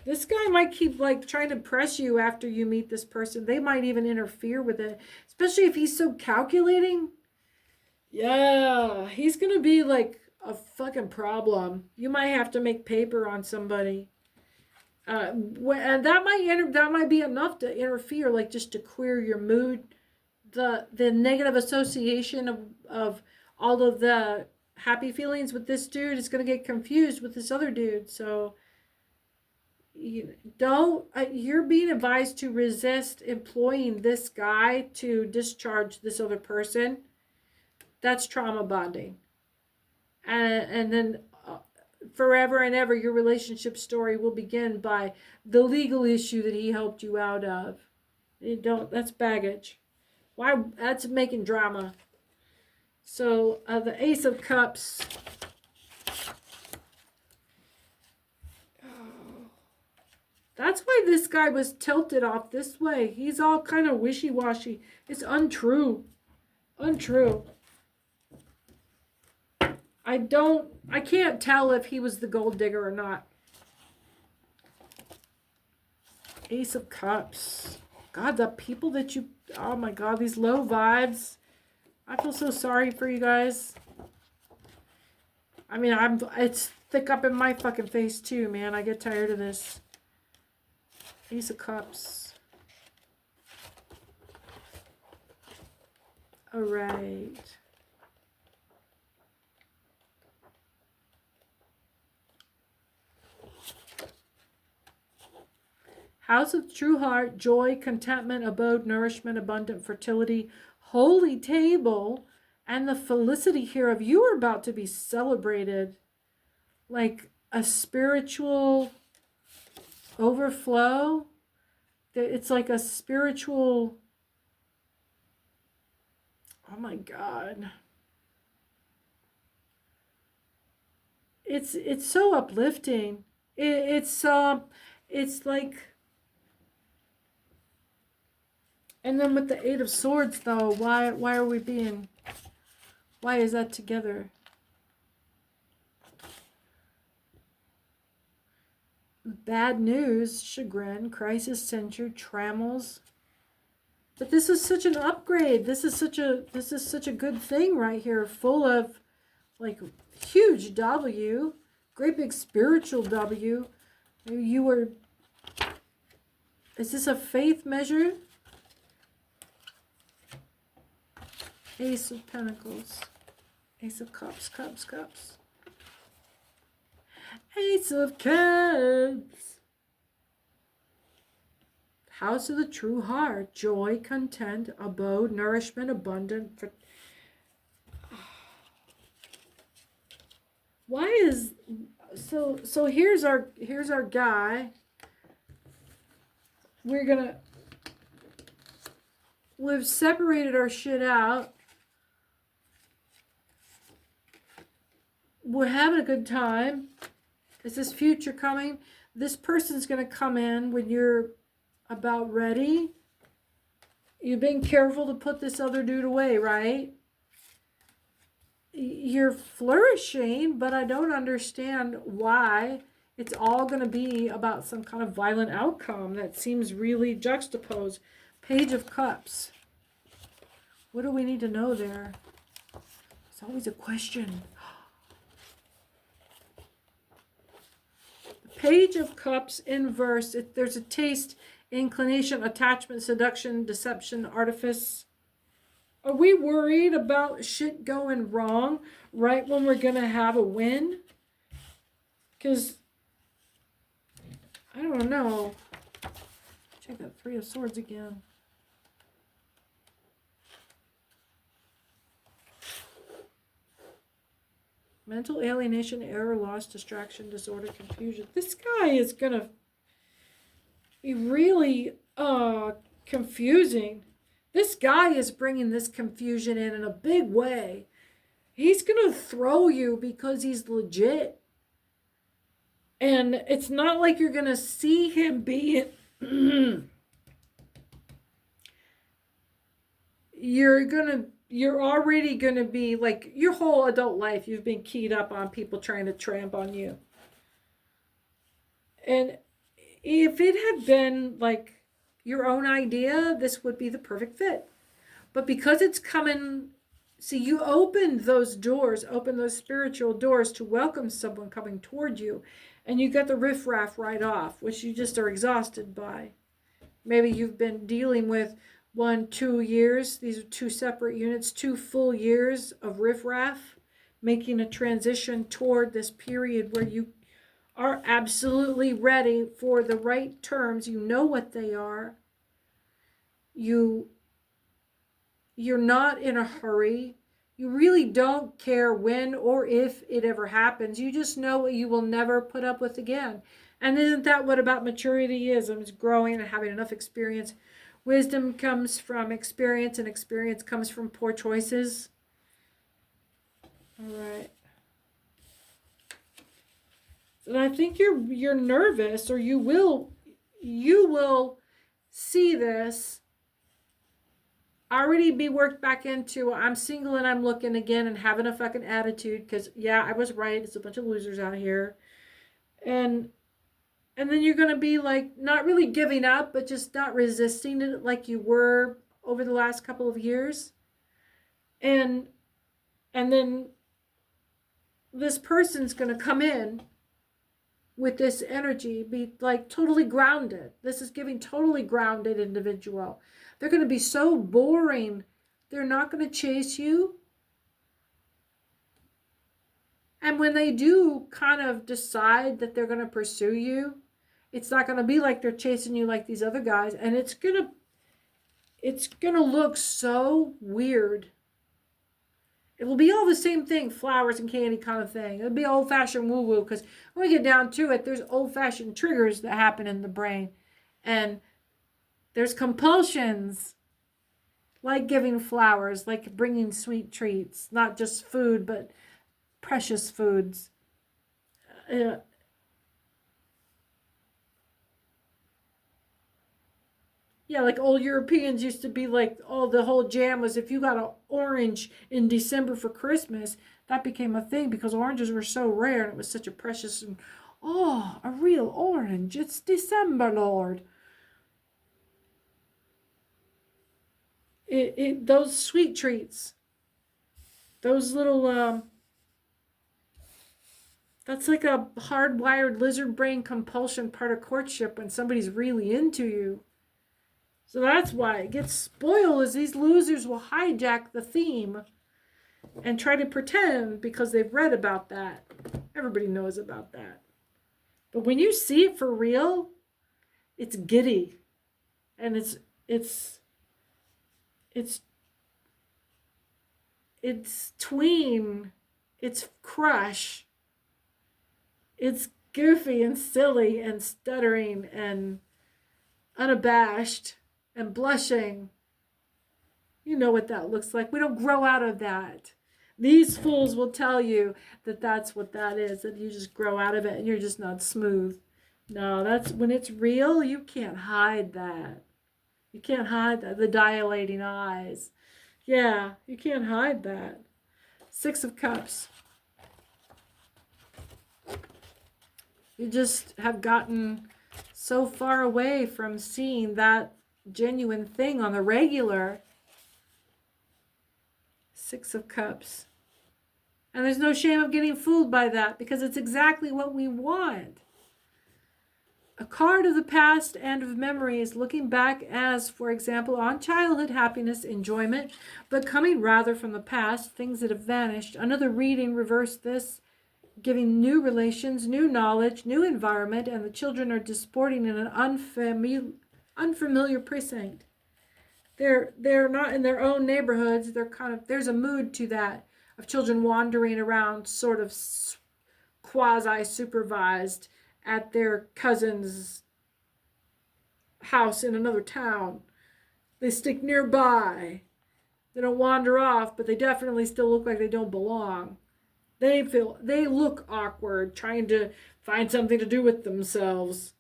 Speaker 1: This guy might keep like trying to press you after you meet this person. They might even interfere with it, especially if he's so calculating. Yeah, he's going to be like a fucking problem. You might have to make paper on somebody. And that might be enough to interfere, like just to queer your mood. The negative association of all of the happy feelings with this dude is going to get confused with this other dude. So you're being advised to resist employing this guy to discharge this other person. That's trauma bonding. And then forever and ever, your relationship story will begin by the legal issue that he helped you out of. That's baggage. Why? That's making drama. So the Ace of Cups. That's why this guy was tilted off this way. He's all kind of wishy-washy. It's untrue. Untrue. I can't tell if he was the gold digger or not. Ace of Cups. God, the people that you, oh my God, these low vibes. I feel so sorry for you guys. I mean, it's thick up in my fucking face too, man. I get tired of this. Ace of Cups. All right. House of True Heart, joy, contentment, abode, nourishment, abundant, fertility, holy table, and the felicity here of you are about to be celebrated. Like a spiritual overflow. It's like a spiritual, oh my God. It's so uplifting. It's like, and then with the Eight of Swords though, why is that together? Bad news, chagrin, crisis, censure, trammels. But this is such an upgrade. This is such a good thing right here, full of like huge W, great big spiritual W. You were, is this a faith measure? Ace of Pentacles, Ace of Cups, Cups. Ace of Cups. House of the True Heart, joy, content, abode, nourishment, abundant. Why is so here's our guy. We've separated our shit out. We're having a good time. Is this future coming? This person's going to come in when you're about ready. You've been careful to put this other dude away, right? You're flourishing, but I don't understand why it's all going to be about some kind of violent outcome that seems really juxtaposed. Page of Cups. What do we need to know there? It's always a question. Page of Cups in verse. There's a taste, inclination, attachment, seduction, deception, artifice. Are we worried about shit going wrong right when we're going to have a win? Because, I don't know. Check that Three of Swords again. Mental alienation, error, loss, distraction, disorder, confusion. This guy is going to be really confusing. This guy is bringing this confusion in a big way. He's going to throw you because he's legit. And it's not like you're going to see him be you're already going to be like, your whole adult life, you've been keyed up on people trying to tramp on you. And if it had been like your own idea, this would be the perfect fit. But because it's coming, see, you opened those doors, opened those spiritual doors to welcome someone coming toward you. And you got the riffraff right off, which you just are exhausted by. Maybe you've been dealing with 2 years. These are two separate units, 2 full years of riffraff, making a transition toward this period where you are absolutely ready for the right terms. You know what they are. You're not in a hurry. You really don't care when or if it ever happens. You just know what you will never put up with again. And isn't that what about maturity is? It's growing and having enough experience. Wisdom comes from experience, and experience comes from poor choices. All right. And I think you're nervous, or you will see this already be worked back into I'm single and I'm looking again and having a fucking attitude because yeah, I was right. It's a bunch of losers out here. And then you're going to be like not really giving up, but just not resisting it like you were over the last couple of years. And then this person's going to come in with this energy, be like totally grounded. This is giving totally grounded individual. They're going to be so boring. They're not going to chase you. And when they do kind of decide that they're going to pursue you, it's not going to be like they're chasing you like these other guys. And it's going to look so weird. It will be all the same thing, flowers and candy kind of thing. It'll be old-fashioned woo-woo because when we get down to it, there's old-fashioned triggers that happen in the brain. And there's compulsions, like giving flowers, like bringing sweet treats, not just food, but precious foods. Yeah, like old Europeans used to be like, oh, the whole jam was if you got an orange in December for Christmas, that became a thing because oranges were so rare and it was such a precious and, oh, a real orange. It's December, Lord. Those sweet treats, those little, that's like a hardwired lizard brain compulsion part of courtship when somebody's really into you. So that's why it gets spoiled, is these losers will hijack the theme and try to pretend because they've read about that. Everybody knows about that. But when you see it for real, it's giddy. And it's tween, it's crush, it's goofy and silly and stuttering and unabashed and blushing. You know what that looks like. We don't grow out of that. These fools will tell you that that's what that is, that you just grow out of it and you're just not smooth. No, that's when it's real, you can't hide that. You can't hide that. The dilating eyes. Yeah, you can't hide that. 6 of Cups. You just have gotten so far away from seeing that genuine thing on the regular. 6 of Cups. And there's no shame of getting fooled by that because it's exactly what we want. A card of the past and of memories, looking back as, for example, on childhood happiness, enjoyment, but coming rather from the past, things that have vanished. Another reading reversed this, giving new relations, new knowledge, new environment, and the children are disporting in an unfamiliar precinct. They're not in their own neighborhoods. They're kind of, there's a mood to that of children wandering around sort of quasi-supervised at their cousin's house in another town. They stick nearby. They don't wander off, but they definitely still look like they don't belong. They look awkward, trying to find something to do with themselves.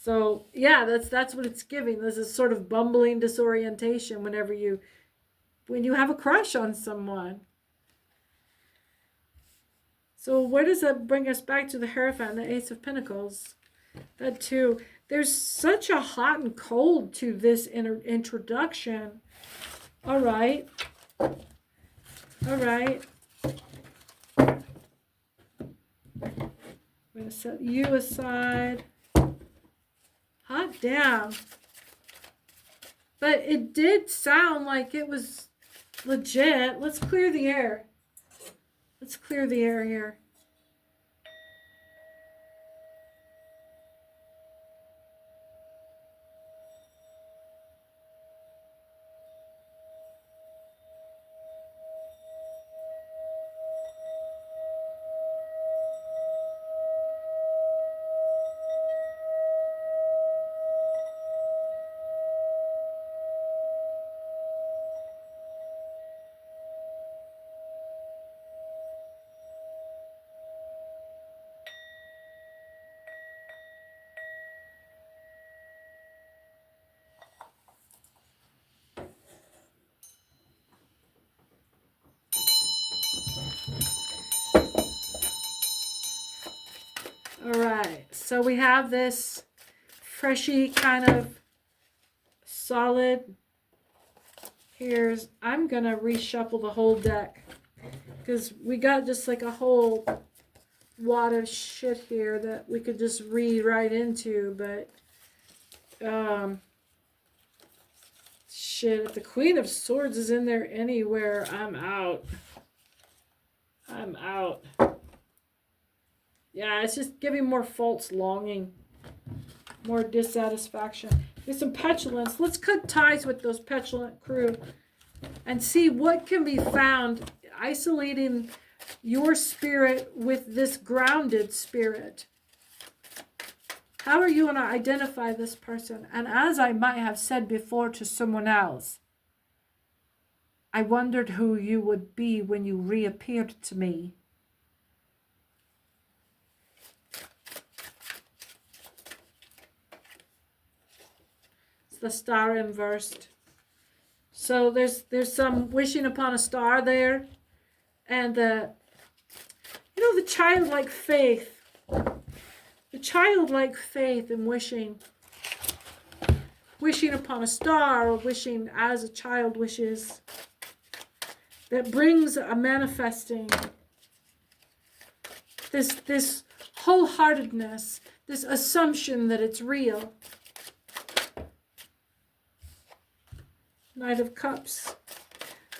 Speaker 1: So yeah, that's what it's giving. This is sort of bumbling disorientation when you have a crush on someone. So where does that bring us back to the Hierophant, the Ace of Pentacles? That too. There's such a hot and cold to this introduction. All right. All right. I'm going to set you aside. Hot damn. But it did sound like it was legit. Let's clear the air. Let's clear the air here. All right, so we have this freshy kind of solid. I'm gonna reshuffle the whole deck because we got just like a whole wad of shit here that we could just read right into, but shit, if the Queen of Swords is in there anywhere, I'm out. I'm out. Yeah, it's just giving more false longing, more dissatisfaction. There's some petulance. Let's cut ties with those petulant crew and see what can be found isolating your spirit with this grounded spirit. How are you going to identify this person? And as I might have said before to someone else, I wondered who you would be when you reappeared to me. It's the star inversed. So there's some wishing upon a star there, and the childlike faith. The childlike faith in wishing upon a star, or wishing as a child wishes, that brings a manifesting. This wholeheartedness, this assumption that it's real. Knight of Cups.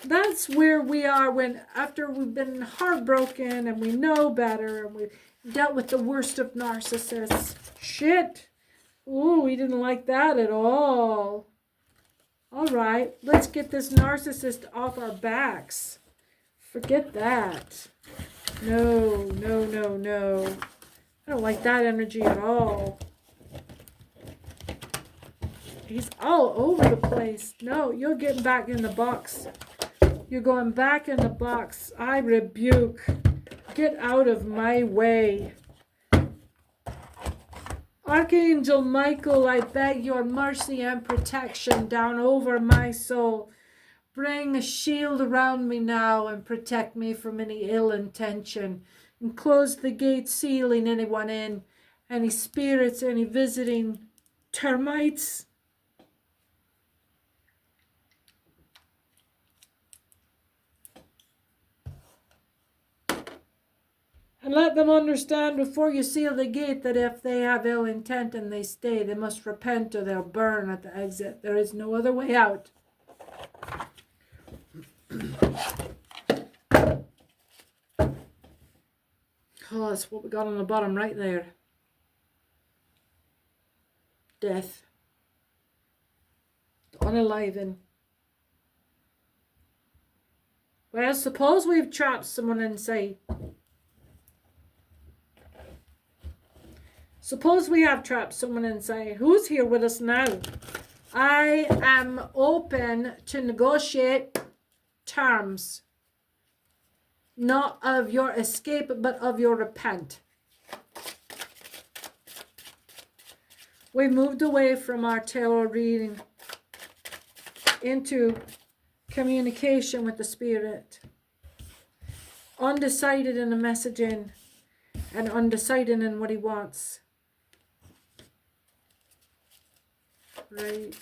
Speaker 1: That's where we are when, after we've been heartbroken and we know better and we've dealt with the worst of narcissists. Shit. Ooh, we didn't like that at all. All right, let's get this narcissist off our backs. Forget that. No, no, no, no. I don't like that energy at all. He's all over the place. No, you're getting back in the box. You're going back in the box. I rebuke. Get out of my way. Archangel Michael, I beg your mercy and protection down over my soul. Bring a shield around me now and protect me from any ill intention. And close the gate, sealing anyone in. Any spirits, any visiting termites. And let them understand before you seal the gate that if they have ill intent and they stay, they must repent or they'll burn at the exit. There is no other way out. Oh, that's what we got on the bottom right there. Death. Unalived. Well, suppose we've trapped someone inside. Suppose we have trapped someone inside. Who's here with us now? I am open to negotiate terms. Not of your escape, but of your repent. We moved away from our tarot reading into communication with the spirit. Undecided in the messaging and undecided in what he wants. Right.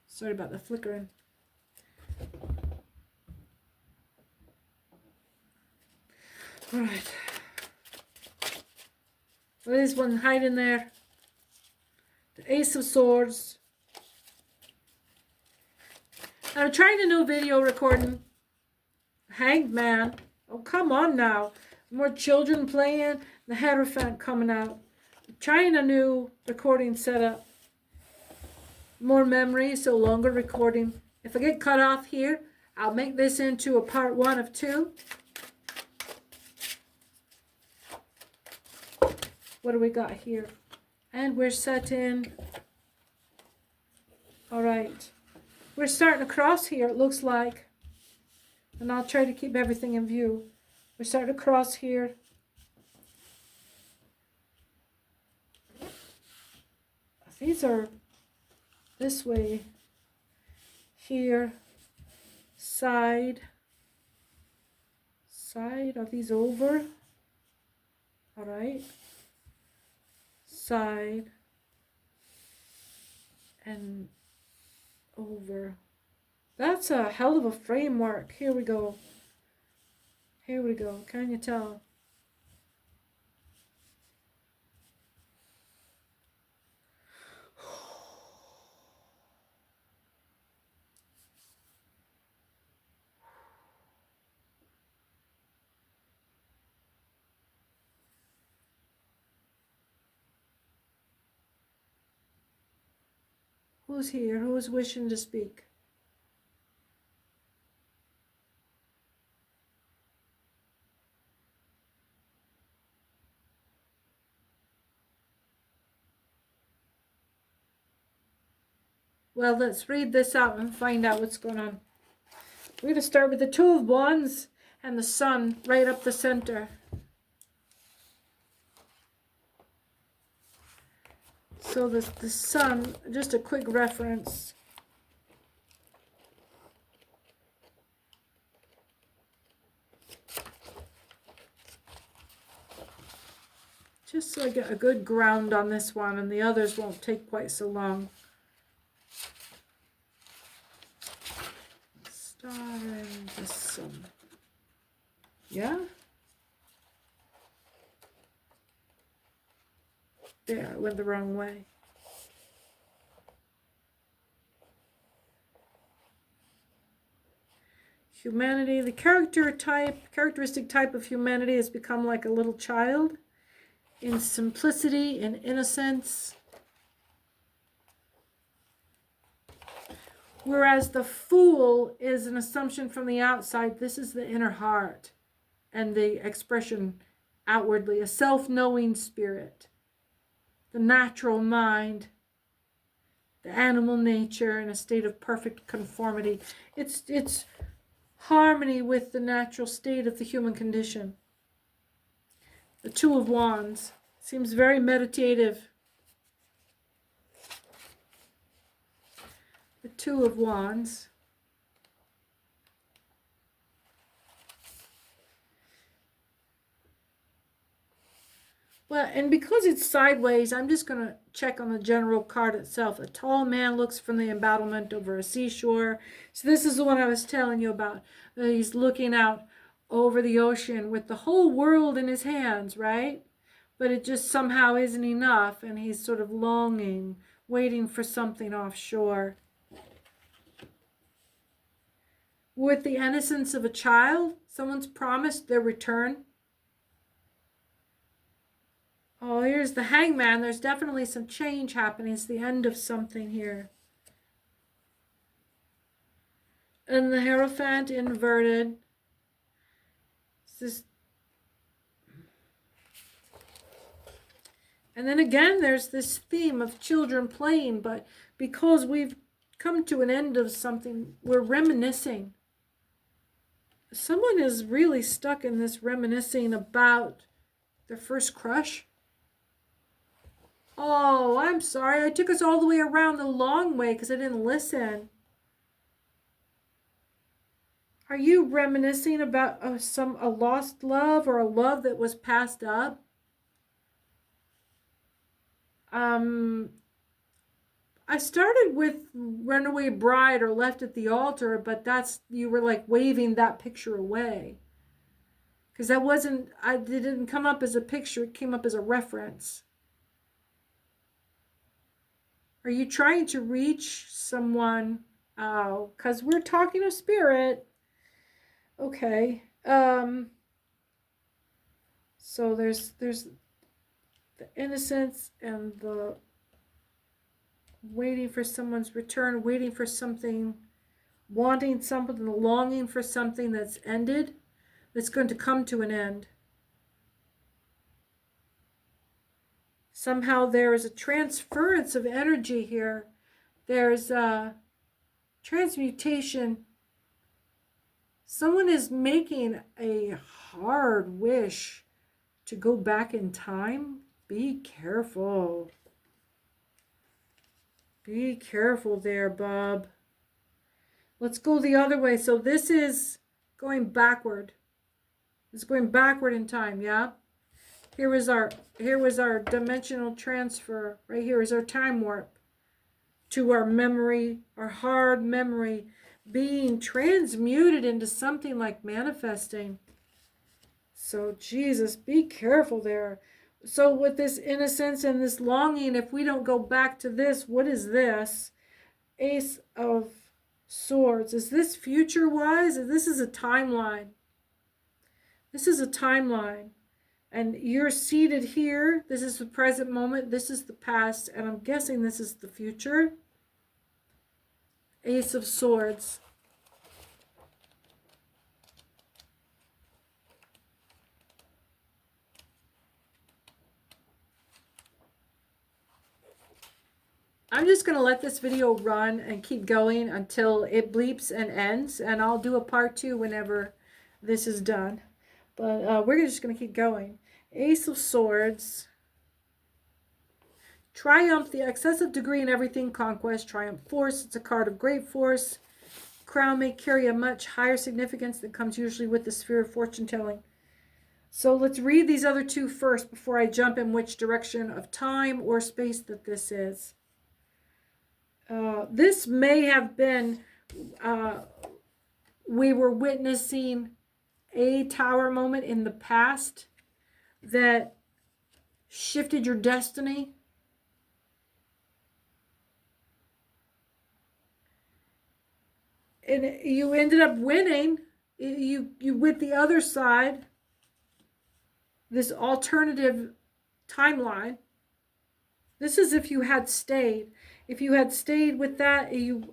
Speaker 1: Sorry about the flickering. All right. Well, there's one hiding there. The Ace of Swords. I'm trying a new video recording. Hanged Man. Oh, come on now. More children playing. The Hierophant coming out. I'm trying a new recording setup. More memory, so longer recording. If I get cut off here, I'll make this into a part 1 of 2. What do we got here? And we're set in. All right. We're starting to cross here, it looks like. And I'll try to keep everything in view. We're starting to cross here. These are this way. Here. Side. Side, are these over? All right. Side and over. That's a hell of a framework. Here we go. Here we go. Can you tell? Who's here? Who's wishing to speak? Well, let's read this out and find out what's going on. We're going to start with the Two of Wands and the Sun right up the center. So the Sun, just a quick reference. Just so I get a good ground on this one, and the others won't take quite so long. Star and the Sun. Yeah? There, I went the wrong way. Humanity, the characteristic type of humanity has become like a little child in simplicity and innocence. Whereas the Fool is an assumption from the outside. This is the inner heart and the expression outwardly, a self-knowing spirit, the natural mind, the animal nature in a state of perfect conformity. It's harmony with the natural state of the human condition. The Two of Wands seems very meditative. The Two of Wands. Well, and because it's sideways, I'm just going to check on the general card itself. A tall man looks from the embattlement over a seashore. So this is the one I was telling you about. He's looking out over the ocean with the whole world in his hands, right? But it just somehow isn't enough, and he's sort of longing, waiting for something offshore. With the innocence of a child, someone's promised their return. Oh, here's the Hangman. There's definitely some change happening. It's the end of something here. And the Hierophant inverted. And then again, there's this theme of children playing, but because we've come to an end of something, we're reminiscing. Someone is really stuck in this reminiscing about their first crush. Oh, I'm sorry. I took us all the way around the long way because I didn't listen. Are you reminiscing about a lost love or a love that was passed up? I started with Runaway Bride or Left at the Altar, but you were like waving that picture away. Because it didn't come up as a picture, it came up as a reference. Are you trying to reach someone? Oh, because we're talking of spirit. Okay. So there's the innocence and the waiting for someone's return, waiting for something, wanting something, longing for something that's ended, that's going to come to an end. Somehow there is a transference of energy here. There's a transmutation. Someone is making a hard wish to go back in time. Be careful. Be careful there, Bob. Let's go the other way. So this is going backward. It's going backward in time, yeah? Here was our dimensional transfer. Right here is our time warp to our memory, our hard memory, being transmuted into something like manifesting. So Jesus, be careful there. So with this innocence and this longing, if we don't go back to this, what is this? Ace of Swords. Is this future wise? This is a timeline. This is a timeline. And you're seated here. This is the present moment. This is the past. And I'm guessing this is the future. Ace of Swords. I'm just going to let this video run and keep going until it bleeps and ends. And I'll do a part 2 whenever this is done. But we're just going to keep going. Ace of Swords. Triumph, the excessive degree in everything, conquest, triumph, force. It's a card of great force. Crown may carry a much higher significance than comes usually with the sphere of fortune telling. So let's read these other two first before I jump in which direction of time or space that this is. This may have been, we were witnessing a tower moment in the past that shifted your destiny. And you ended up winning. You with the other side, this alternative timeline. This is if you had stayed. If you had stayed with that, you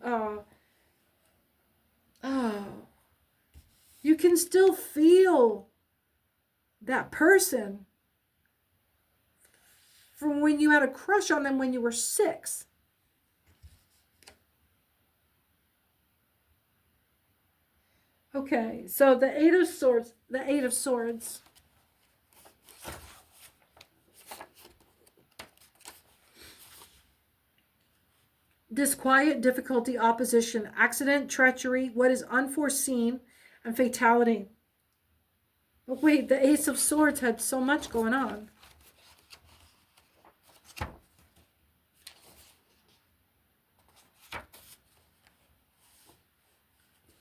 Speaker 1: can still feel that person from when you had a crush on them when you were 6. Okay, so the Eight of Swords. Disquiet, difficulty, opposition, accident, treachery, what is unforeseen, and fatality. But wait, the Ace of Swords had so much going on.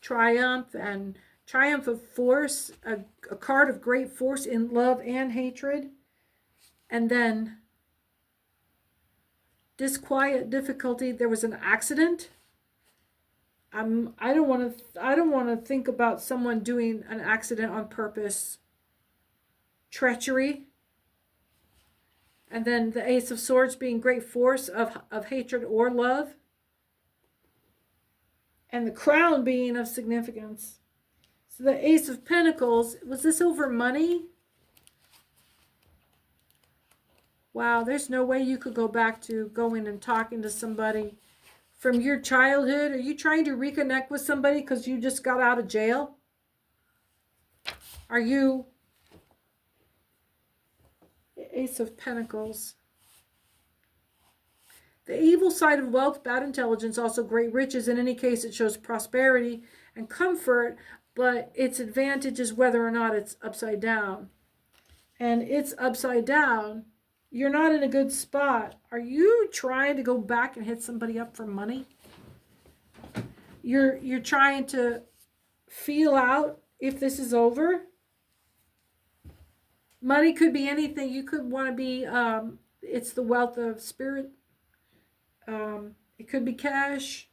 Speaker 1: Triumph and triumph of force, a card of great force in love and hatred. And then disquiet, difficulty, there was an accident. I don't want to think about someone doing an accident on purpose. Treachery. And then the Ace of Swords being great force of hatred or love. And the Crown being of significance. So the Ace of Pentacles, was this over money? Wow, there's no way you could go back to going and talking to somebody from your childhood. Are you trying to reconnect with somebody because you just got out of jail? Are you? Ace of Pentacles. The evil side of wealth, bad intelligence, also great riches. In any case, it shows prosperity and comfort, but its advantage is whether or not it's upside down. And it's upside down. You're not in a good spot. Are you trying to go back and hit somebody up for money? You're trying to feel out if this is over. Money could be anything. You could want to be, it's the wealth of spirit. It could be cash.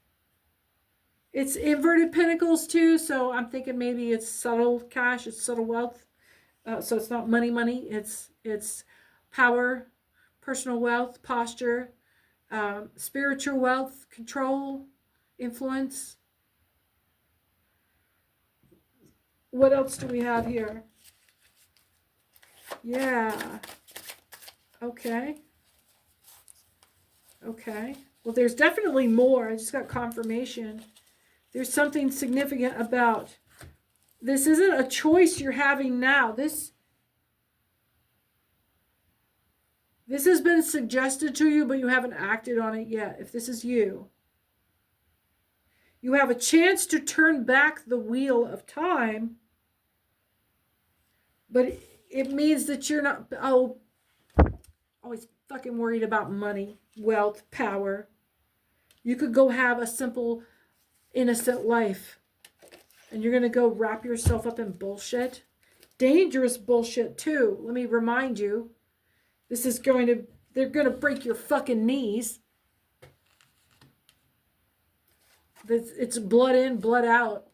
Speaker 1: It's inverted pentacles too, so I'm thinking maybe it's subtle cash, it's subtle wealth. So it's not money, it's power, personal wealth, posture, spiritual wealth, control, influence. What else do we have here? Yeah. Okay. Okay. Well, there's definitely more. I just got confirmation. There's something significant about this. Isn't a choice you're having now. This has been suggested to you, but you haven't acted on it yet. If this is you, you have a chance to turn back the wheel of time But it means that you're not, always fucking worried about money, wealth, power. You could go have a simple, innocent life. And you're going to go wrap yourself up in bullshit. Dangerous bullshit, too. Let me remind you. They're going to break your fucking knees. It's blood in, blood out.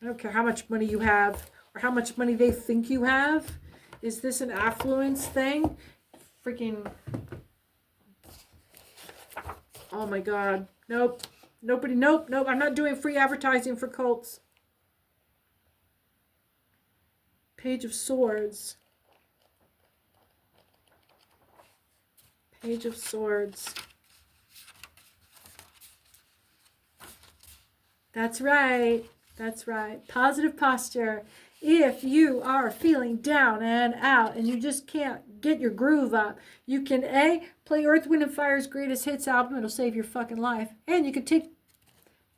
Speaker 1: I don't care how much money you have or how much money they think you have. Is this an affluence thing? Freaking, oh my God. Nope. Nope. I'm not doing free advertising for cults. Page of Swords. Page of Swords. That's right. That's right. Positive posture. If you are feeling down and out and you just can't get your groove up, you can play Earth, Wind, and Fire's Greatest Hits album. It'll save your fucking life. And you can take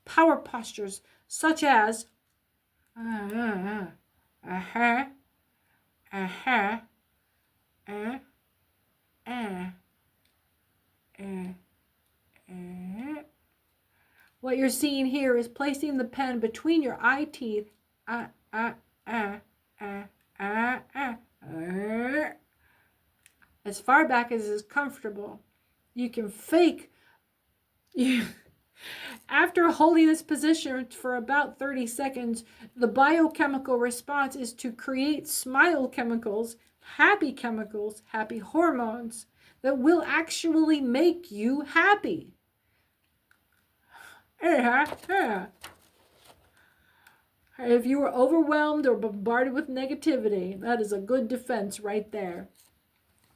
Speaker 1: power postures such as what you're seeing here is placing the pen between your eye teeth. As far back as is comfortable. You can fake. After holding this position for about 30 seconds, the biochemical response is to create smile chemicals, happy hormones that will actually make you happy. If you were overwhelmed or bombarded with negativity, that is a good defense right there.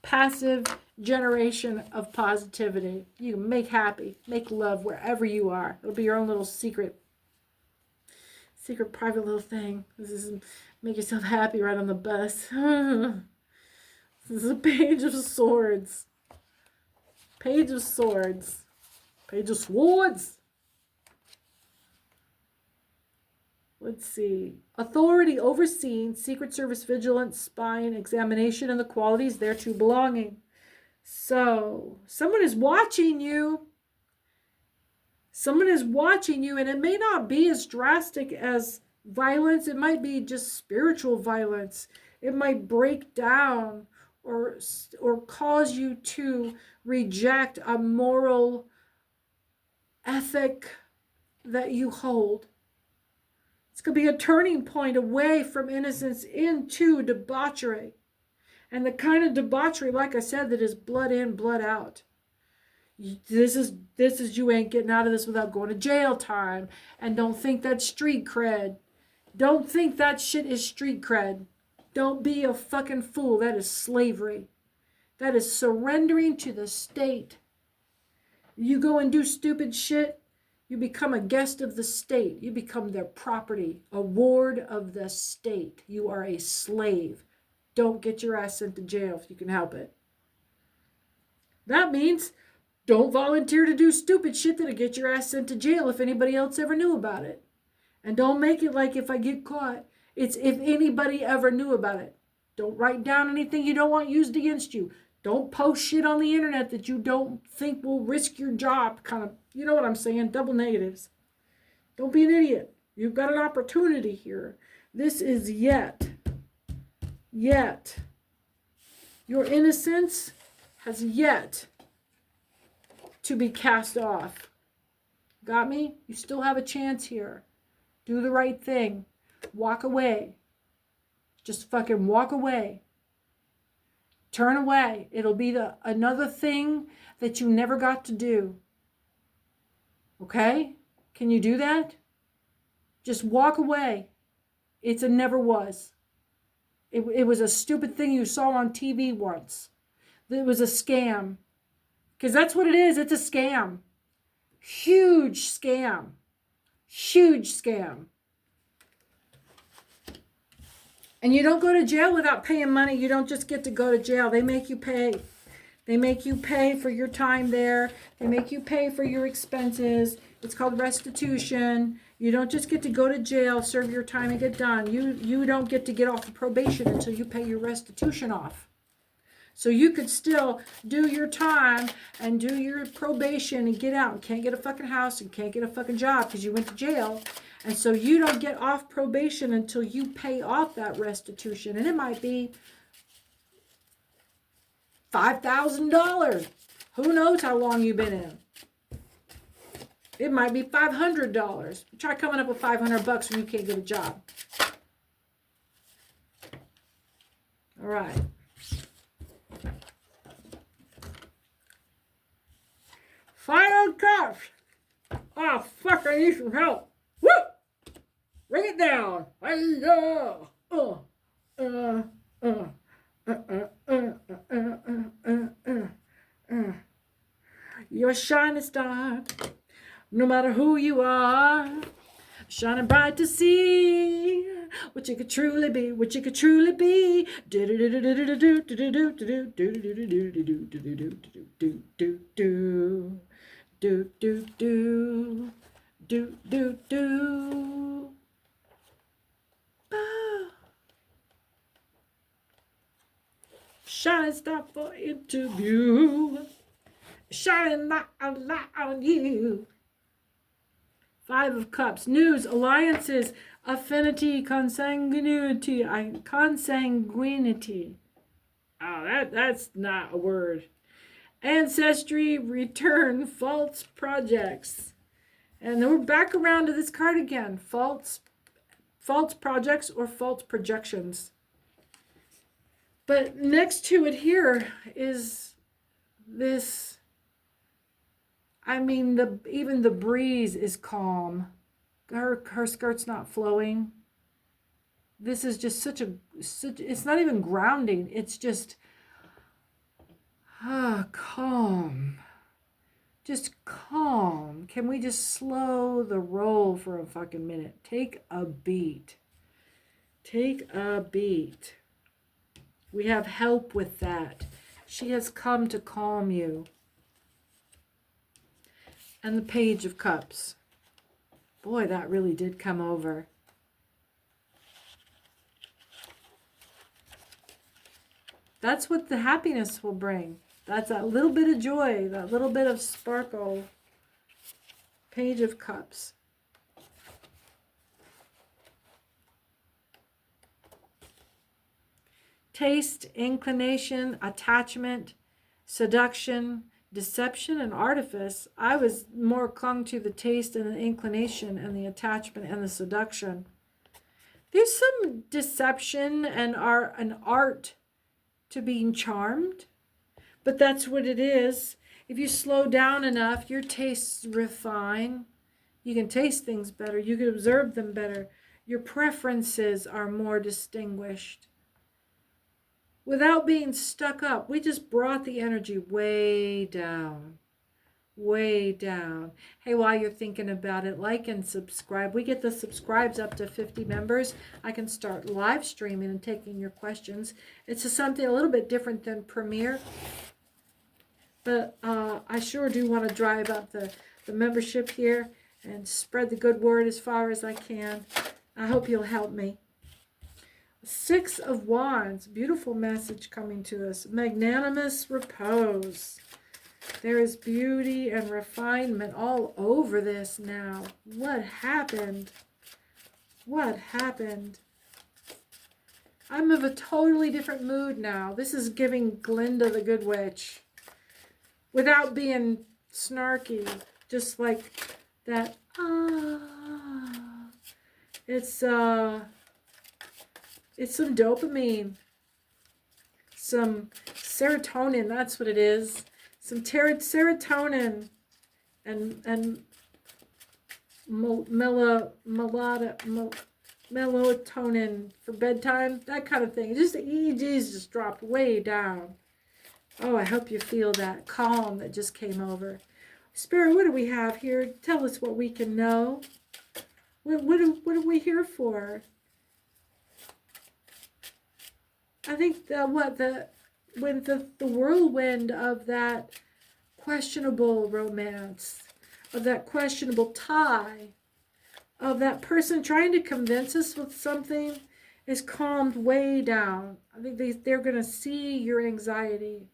Speaker 1: Passive generation of positivity. You can make happy, make love wherever you are. It'll be your own little secret private little thing. This is make yourself happy right on the bus. This is a Page of Swords. Page of Swords. Page of Swords. Let's see. Authority overseeing, Secret Service vigilance, spying, examination, and the qualities thereto belonging. So, someone is watching you. Someone is watching you, and it may not be as drastic as violence. It might be just spiritual violence. It might break down or cause you to reject a moral ethic that you hold. It's going to be a turning point away from innocence into debauchery. And the kind of debauchery, like I said, that is blood in, blood out. This is you ain't getting out of this without going to jail time. And don't think that's street cred. Don't think that shit is street cred. Don't be a fucking fool. That is slavery. That is surrendering to the state. You go and do stupid shit, you become a guest of the state. You become their property, a ward of the state. You are a slave. Don't get your ass sent to jail if you can help it. That means don't volunteer to do stupid shit that'll get your ass sent to jail if anybody else ever knew about it. And don't make it like if I get caught, it's if anybody ever knew about it. Don't write down anything you don't want used against you. Don't post shit on the internet that you don't think will risk your job. Kind of, you know what I'm saying? Double negatives. Don't be an idiot. You've got an opportunity here. This is yet. Your innocence has yet to be cast off. Got me? You still have a chance here. Do the right thing. Walk away. Just fucking walk away. Turn away. It'll be another thing that you never got to do. Okay? Can you do that? Just walk away. It's a never was. It was a stupid thing you saw on TV once. It was a scam. Because that's what it is. It's a scam. Huge scam. Huge scam. And you don't go to jail without paying money. You don't just get to go to jail. They make you pay. They make you pay for your time there. They make you pay for your expenses. It's called restitution. You don't just get to go to jail, serve your time, and get done. You don't get to get off the probation until you pay your restitution off. So you could still do your time and do your probation and get out. And can't get a fucking house and can't get a fucking job because you went to jail. And so you don't get off probation until you pay off that restitution. And it might be $5,000. Who knows how long you've been in? It might be $500. Try coming up with $500 when you can't get a job. All right. Final cups. Oh, fuck, I need some help. Woo! Bring it down. You're a shining star, no matter who you are, shining bright to see what you could truly be, what you could truly be. Shining star for interview, shining light on you. 5 of Cups, news, alliances, affinity, consanguinity. Oh, that's not a word. Ancestry, return, false projects. And then we're back around to this card again. False projects or false projections. But next to it here is this, I mean, even the breeze is calm. Her skirt's not flowing. This is just it's not even grounding. It's just calm. Just calm. Can we just slow the roll for a fucking minute? Take a beat. Take a beat. We have help with that. She has come to calm you. And the Page of Cups. Boy, that really did come over. That's what the happiness will bring. That's that little bit of joy, that little bit of sparkle. Page of Cups. Taste, inclination, attachment, seduction, deception, and artifice. I was more clung to the taste and the inclination and the attachment and the seduction. There's some deception and an art to being charmed, but that's what it is. If you slow down enough, your tastes refine. You can taste things better. You can observe them better. Your preferences are more distinguished. Without being stuck up, we just brought the energy way down. Way down. Hey, while you're thinking about it, like and subscribe. We get the subscribes up to 50 members. I can start live streaming and taking your questions. It's something a little bit different than Premiere. But I sure do want to drive up the membership here and spread the good word as far as I can. I hope you'll help me. 6 of Wands, beautiful message coming to us. Magnanimous repose. There is beauty and refinement all over this now. What happened? What happened? I'm of a totally different mood now. This is giving Glinda the Good Witch. Without being snarky. Just like that. It's some dopamine, some serotonin, that's what it is. Some serotonin and melatonin for bedtime, that kind of thing. Just the EEGs just dropped way down. Oh, I hope you feel that calm that just came over. Spirit, what do we have here? Tell us what we can know. What are we here for? I think when the whirlwind of that questionable romance, of that questionable tie, of that person trying to convince us with something is calmed way down. I think they're going to see your anxiety.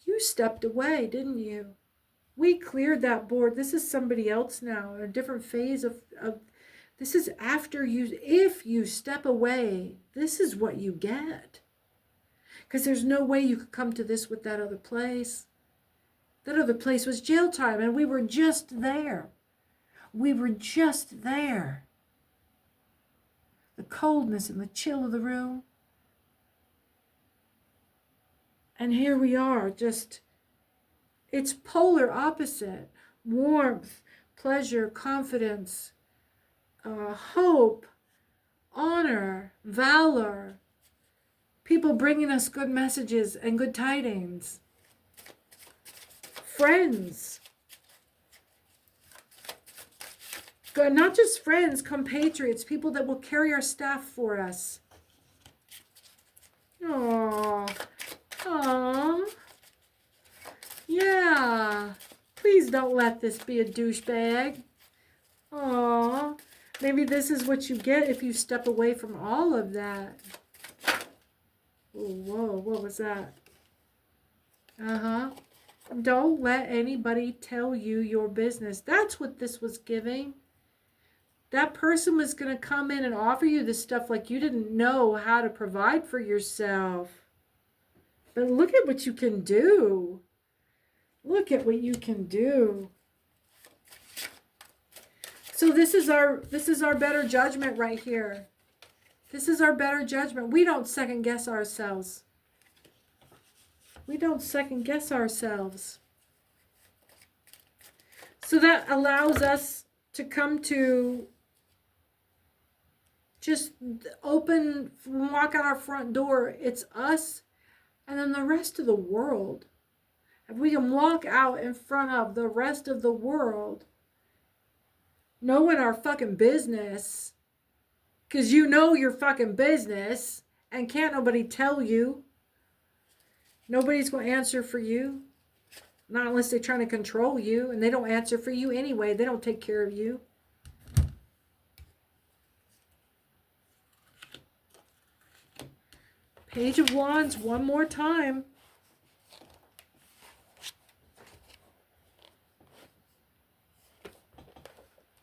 Speaker 1: You stepped away, didn't you? We cleared that board. This is somebody else now, a different phase of this is after you. If you step away, this is what you get. Because there's no way you could come to this with that other place. That other place was jail time, and we were just there. We were just there. The coldness and the chill of the room. And here we are, just, it's polar opposite. Warmth, pleasure, confidence, hope, honor, valor. People bringing us good messages and good tidings. Friends. Not just friends, compatriots, people that will carry our staff for us. Aww. Aww. Yeah. Please don't let this be a douchebag. Aww. Maybe this is what you get if you step away from all of that. Oh, whoa, what was that? Don't let anybody tell you your business. That's what this was giving. That person was going to come in and offer you this stuff like you didn't know how to provide for yourself. But look at what you can do. Look at what you can do. So this is our better judgment right here. This is our better judgment. We don't second guess ourselves. We don't second guess ourselves. So that allows us to come to just open, walk out our front door. It's us and then the rest of the world. If we can walk out in front of the rest of the world, knowing our fucking business, because you know your fucking business, and can't nobody tell you. Nobody's going to answer for you. Not unless they're trying to control you, and they don't answer for you anyway. They don't take care of you. Page of Wands one more time.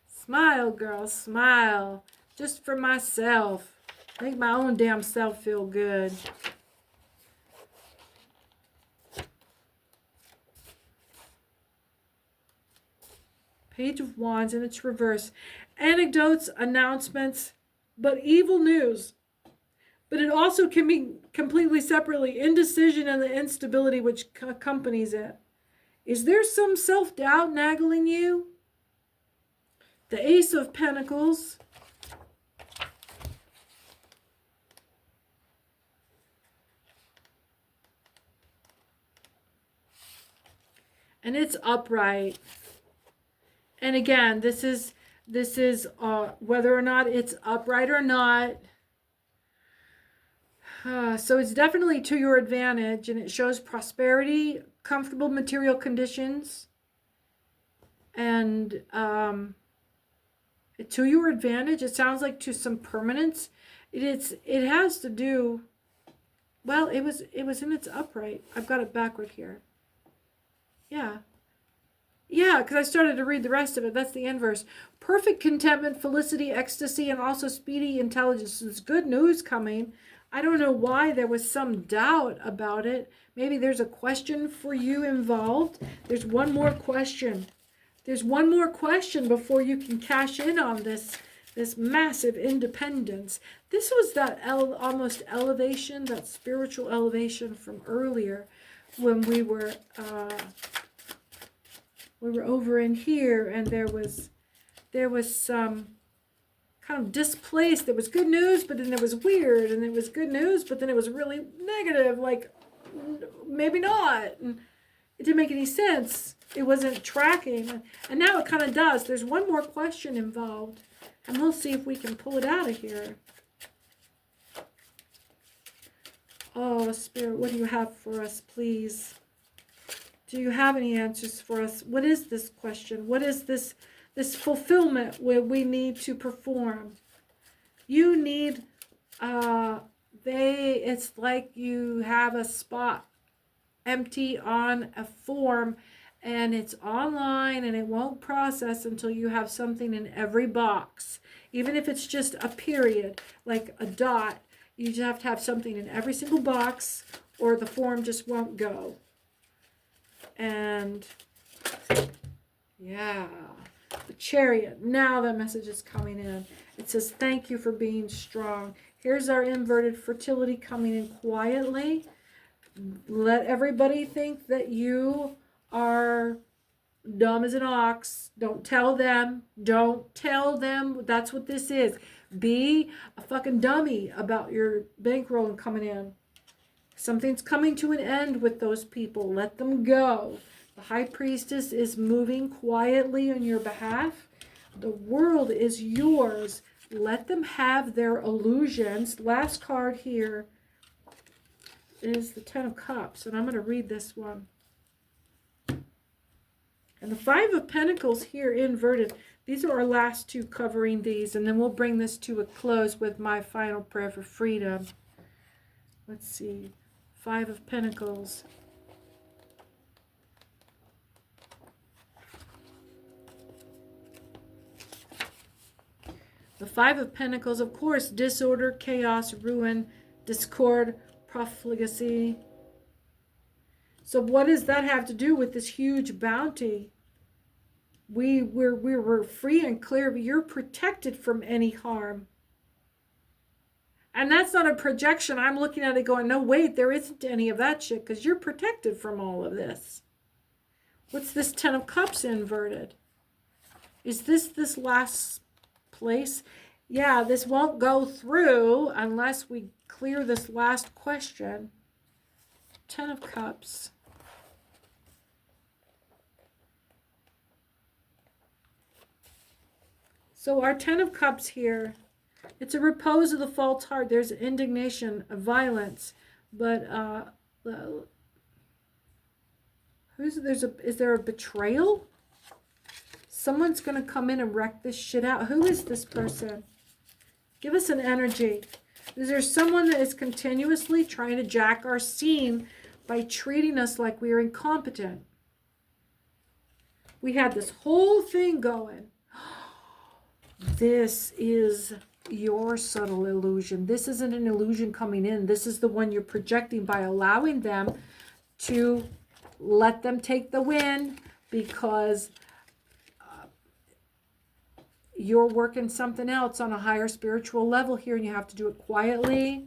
Speaker 1: Smile, girl, smile. Just for myself. Make my own damn self feel good. Page of Wands, and it's reverse. Anecdotes, announcements, but evil news. But it also can be completely separately indecision and the instability which accompanies it. Is there some self-doubt nagging you? The Ace of Pentacles. And it's upright. And again, this is whether or not it's upright or not. So it's definitely to your advantage, and it shows prosperity, comfortable material conditions, and to your advantage. It sounds like to some permanence. It has to do. Well, it was in its upright. I've got it backward here. Yeah. Yeah, because I started to read the rest of it. That's the inverse. Perfect contentment, felicity, ecstasy, and also speedy intelligence. There's good news coming. I don't know why there was some doubt about it. Maybe there's a question for you involved. There's one more question. There's one more question before you can cash in on this massive independence. This was that almost elevation, that spiritual elevation from earlier when we were over in here, and there was some kind of displaced. There was good news, but then there was weird, and it was good news, but then it was really negative, like maybe not, and it didn't make any sense. It wasn't tracking, and now it kind of does. There's one more question involved, and we'll see if we can pull it out of here. Oh, Spirit, what do you have for us, please? Do you have any answers for us? What is this question? What is this this fulfillment where we need to perform. You need, it's like you have a spot empty on a form and it's online and it won't process until you have something in every box. Even if it's just a period, like a dot, you just have to have something in every single box or the form just won't go. And yeah, the Chariot. Now the message is coming in. It says, thank you for being strong. Here's our inverted fertility coming in quietly. Let everybody think that you are dumb as an ox. Don't tell them. Don't tell them. That's what this is. Be a fucking dummy about your bankroll and coming in. Something's coming to an end with those people. Let them go. The High Priestess is moving quietly on your behalf. The world is yours. Let them have their illusions. Last card here is the Ten of Cups, and I'm going to read this one. And the Five of Pentacles here inverted. These are our last two covering these, and then we'll bring this to a close with my final prayer for freedom. Let's see. Five of Pentacles. The Five of Pentacles, of course, disorder, chaos, ruin, discord, profligacy. So what does that have to do with this huge bounty? We were free and clear. You're protected from any harm. And that's not a projection. I'm looking at it going, no, wait, there isn't any of that shit because you're protected from all of this. What's this Ten of Cups inverted? Is this last place? Yeah, this won't go through unless we clear this last question. Ten of Cups. So our Ten of Cups here, it's a repose of the false heart. There's indignation, violence, but is there a betrayal? Someone's going to come in and wreck this shit out. Who is this person? Give us an energy. Is there someone that is continuously trying to jack our scene by treating us like we are incompetent? We had this whole thing going. This is your subtle illusion. This isn't an illusion coming in. This is the one you're projecting by allowing them to let them take the win because you're working something else on a higher spiritual level here and you have to do it quietly.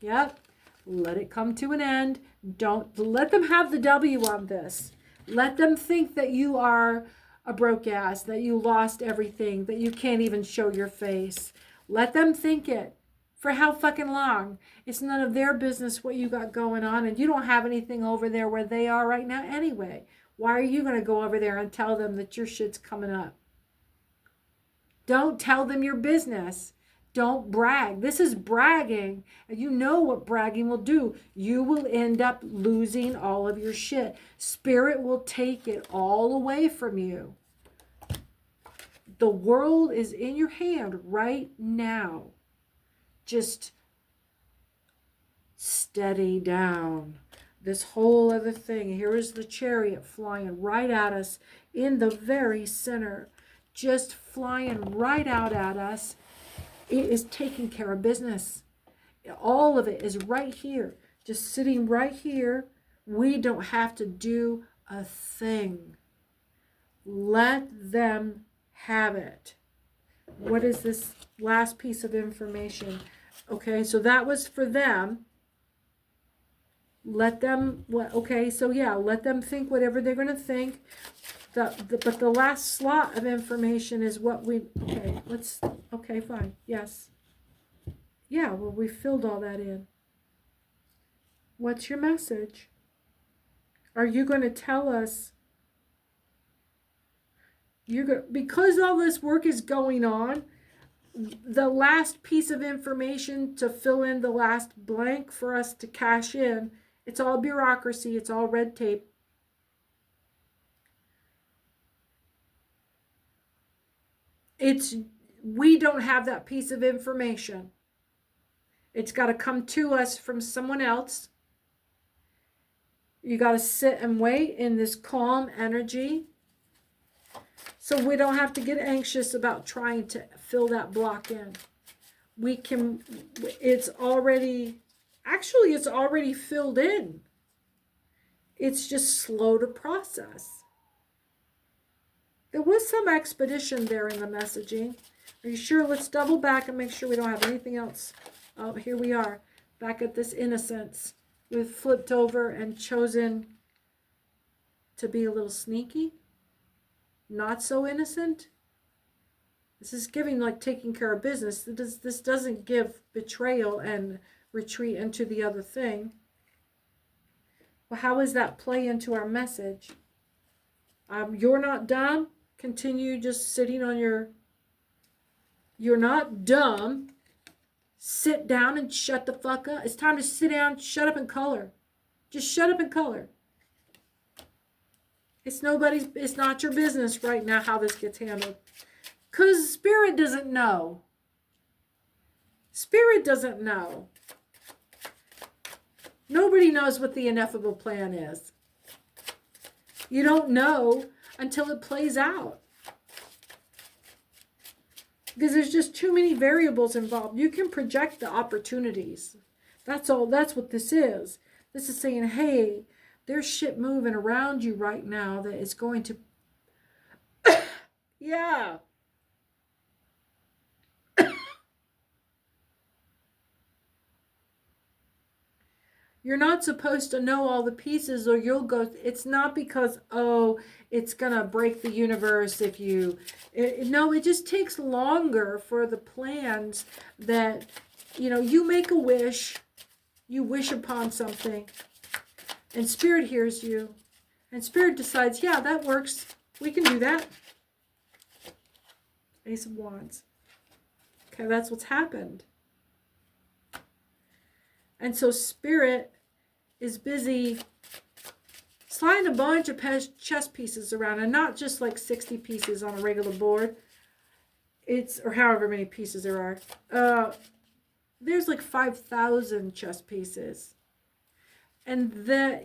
Speaker 1: Yep. Let it come to an end. Don't let them have the W on this. Let them think that you are a broke ass, that you lost everything, that you can't even show your face. Let them think it. For how fucking long? It's none of their business what you got going on, and you don't have anything over there where they are right now anyway. Why are you going to go over there and tell them that your shit's coming up? Don't tell them your business. Don't brag. This is bragging. And you know what bragging will do. You will end up losing all of your shit. Spirit will take it all away from you. The world is in your hand right now. Just steady down. This whole other thing. Here is the Chariot flying right at us in the very center. Just flying right out at us. It is taking care of business. All of it is right here. Just sitting right here. We don't have to do a thing. Let them have it. What is this last piece of information? Okay, so that was for them. Let them, okay, so yeah, let them think whatever they're going to think. But the last slot of information is what we, okay, fine, yes. Yeah, well, we filled all that in. What's your message? Are you going to tell us, because all this work is going on, the last piece of information to fill in the last blank for us to cash in, it's all bureaucracy, it's all red tape. we don't have that piece of information. It's got to come to us from someone else. You got to sit and wait in this calm energy. So we don't have to get anxious about trying to fill that block in. It's already filled in. It's just slow to process. There was some expedition there in the messaging. Are you sure? Let's double back and make sure we don't have anything else. Oh, here we are, back at this innocence. We've flipped over and chosen to be a little sneaky. Not so innocent. This is giving like taking care of business. This doesn't give betrayal and retreat into the other thing. Well, how does that play into our message? You're not dumb. Continue just sitting on your... You're not dumb. Sit down and shut the fuck up. It's time to sit down, shut up and color. Just shut up and color. It's not your business right now how this gets handled. Because Spirit doesn't know. Spirit doesn't know. Nobody knows what the ineffable plan is. You don't know until it plays out. Because there's just too many variables involved. You can project the opportunities. That's all. That's what this is. This is saying, hey, there's shit moving around you right now that is going to... yeah. You're not supposed to know all the pieces or you'll go... It's not because, oh, it's going to break the universe if you... No, it just takes longer for the plans that, you make a wish. You wish upon something. And Spirit hears you. And Spirit decides, yeah, that works. We can do that. Ace of Wands. Okay, that's what's happened. And so Spirit is busy sliding a bunch of chess pieces around, and not just like 60 pieces on a regular board. Or however many pieces there are. There's like 5,000 chess pieces. And that,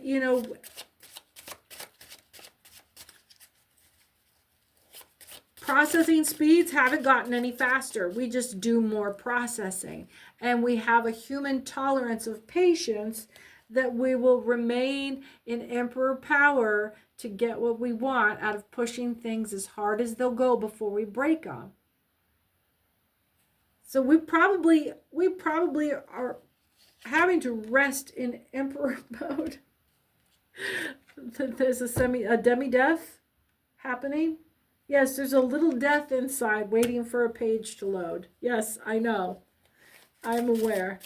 Speaker 1: processing speeds haven't gotten any faster. We just do more processing. And we have a human tolerance of patience that we will remain in emperor power to get what we want out of pushing things as hard as they'll go before we break them. So we probably are having to rest in emperor mode. There's a demi-death happening. Yes, there's a little death inside waiting for a page to load. Yes, I know. I'm aware.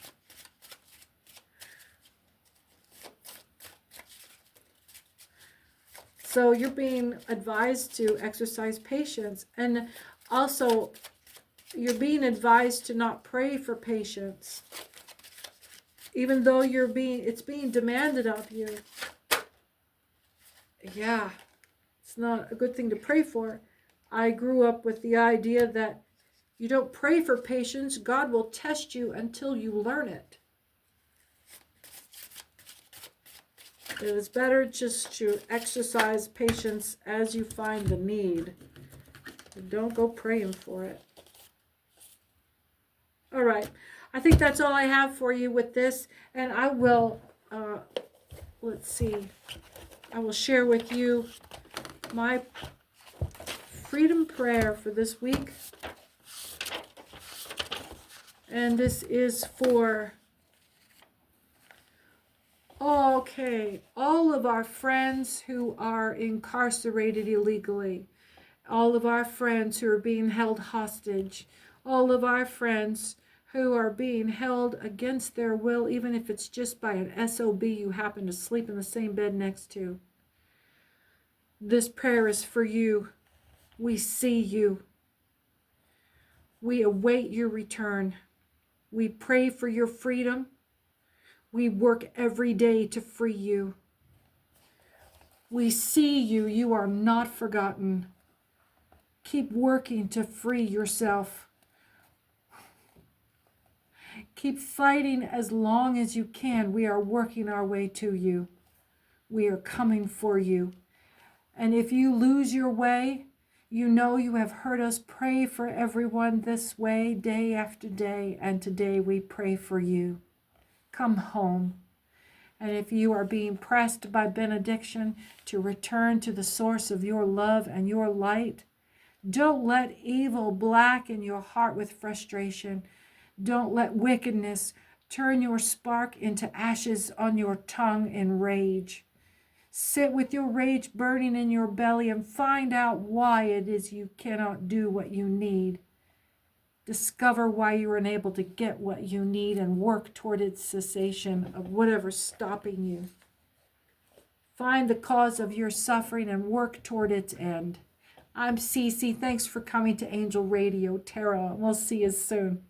Speaker 1: So you're being advised to exercise patience. And also, you're being advised to not pray for patience. Even though it's being demanded of you. Yeah, it's not a good thing to pray for. I grew up with the idea that you don't pray for patience. God will test you until you learn it. It is better just to exercise patience as you find the need. Don't go praying for it. All right. I think that's all I have for you with this. And I will, let's see. I will share with you my freedom prayer for this week. And this is for, all of our friends who are incarcerated illegally. All of our friends who are being held hostage. All of our friends who are being held against their will, even if it's just by an SOB you happen to sleep in the same bed next to. This prayer is for you. We see you. We await your return. We pray for your freedom. We work every day to free you. We see you. You are not forgotten. Keep working to free yourself. Keep fighting as long as you can. We are working our way to you. We are coming for you. And if you lose your way, you know you have heard us pray for everyone this way day after day, and today we pray for you. Come home. And if you are being pressed by benediction to return to the source of your love and your light, don't let evil blacken your heart with frustration. Don't let wickedness turn your spark into ashes on your tongue in rage. Sit with your rage burning in your belly and find out why it is you cannot do what you need. Discover why you're unable to get what you need and work toward its cessation of whatever's stopping you. Find the cause of your suffering and work toward its end. I'm Cece. Thanks for coming to Angel Radio Tarot. We'll see you soon.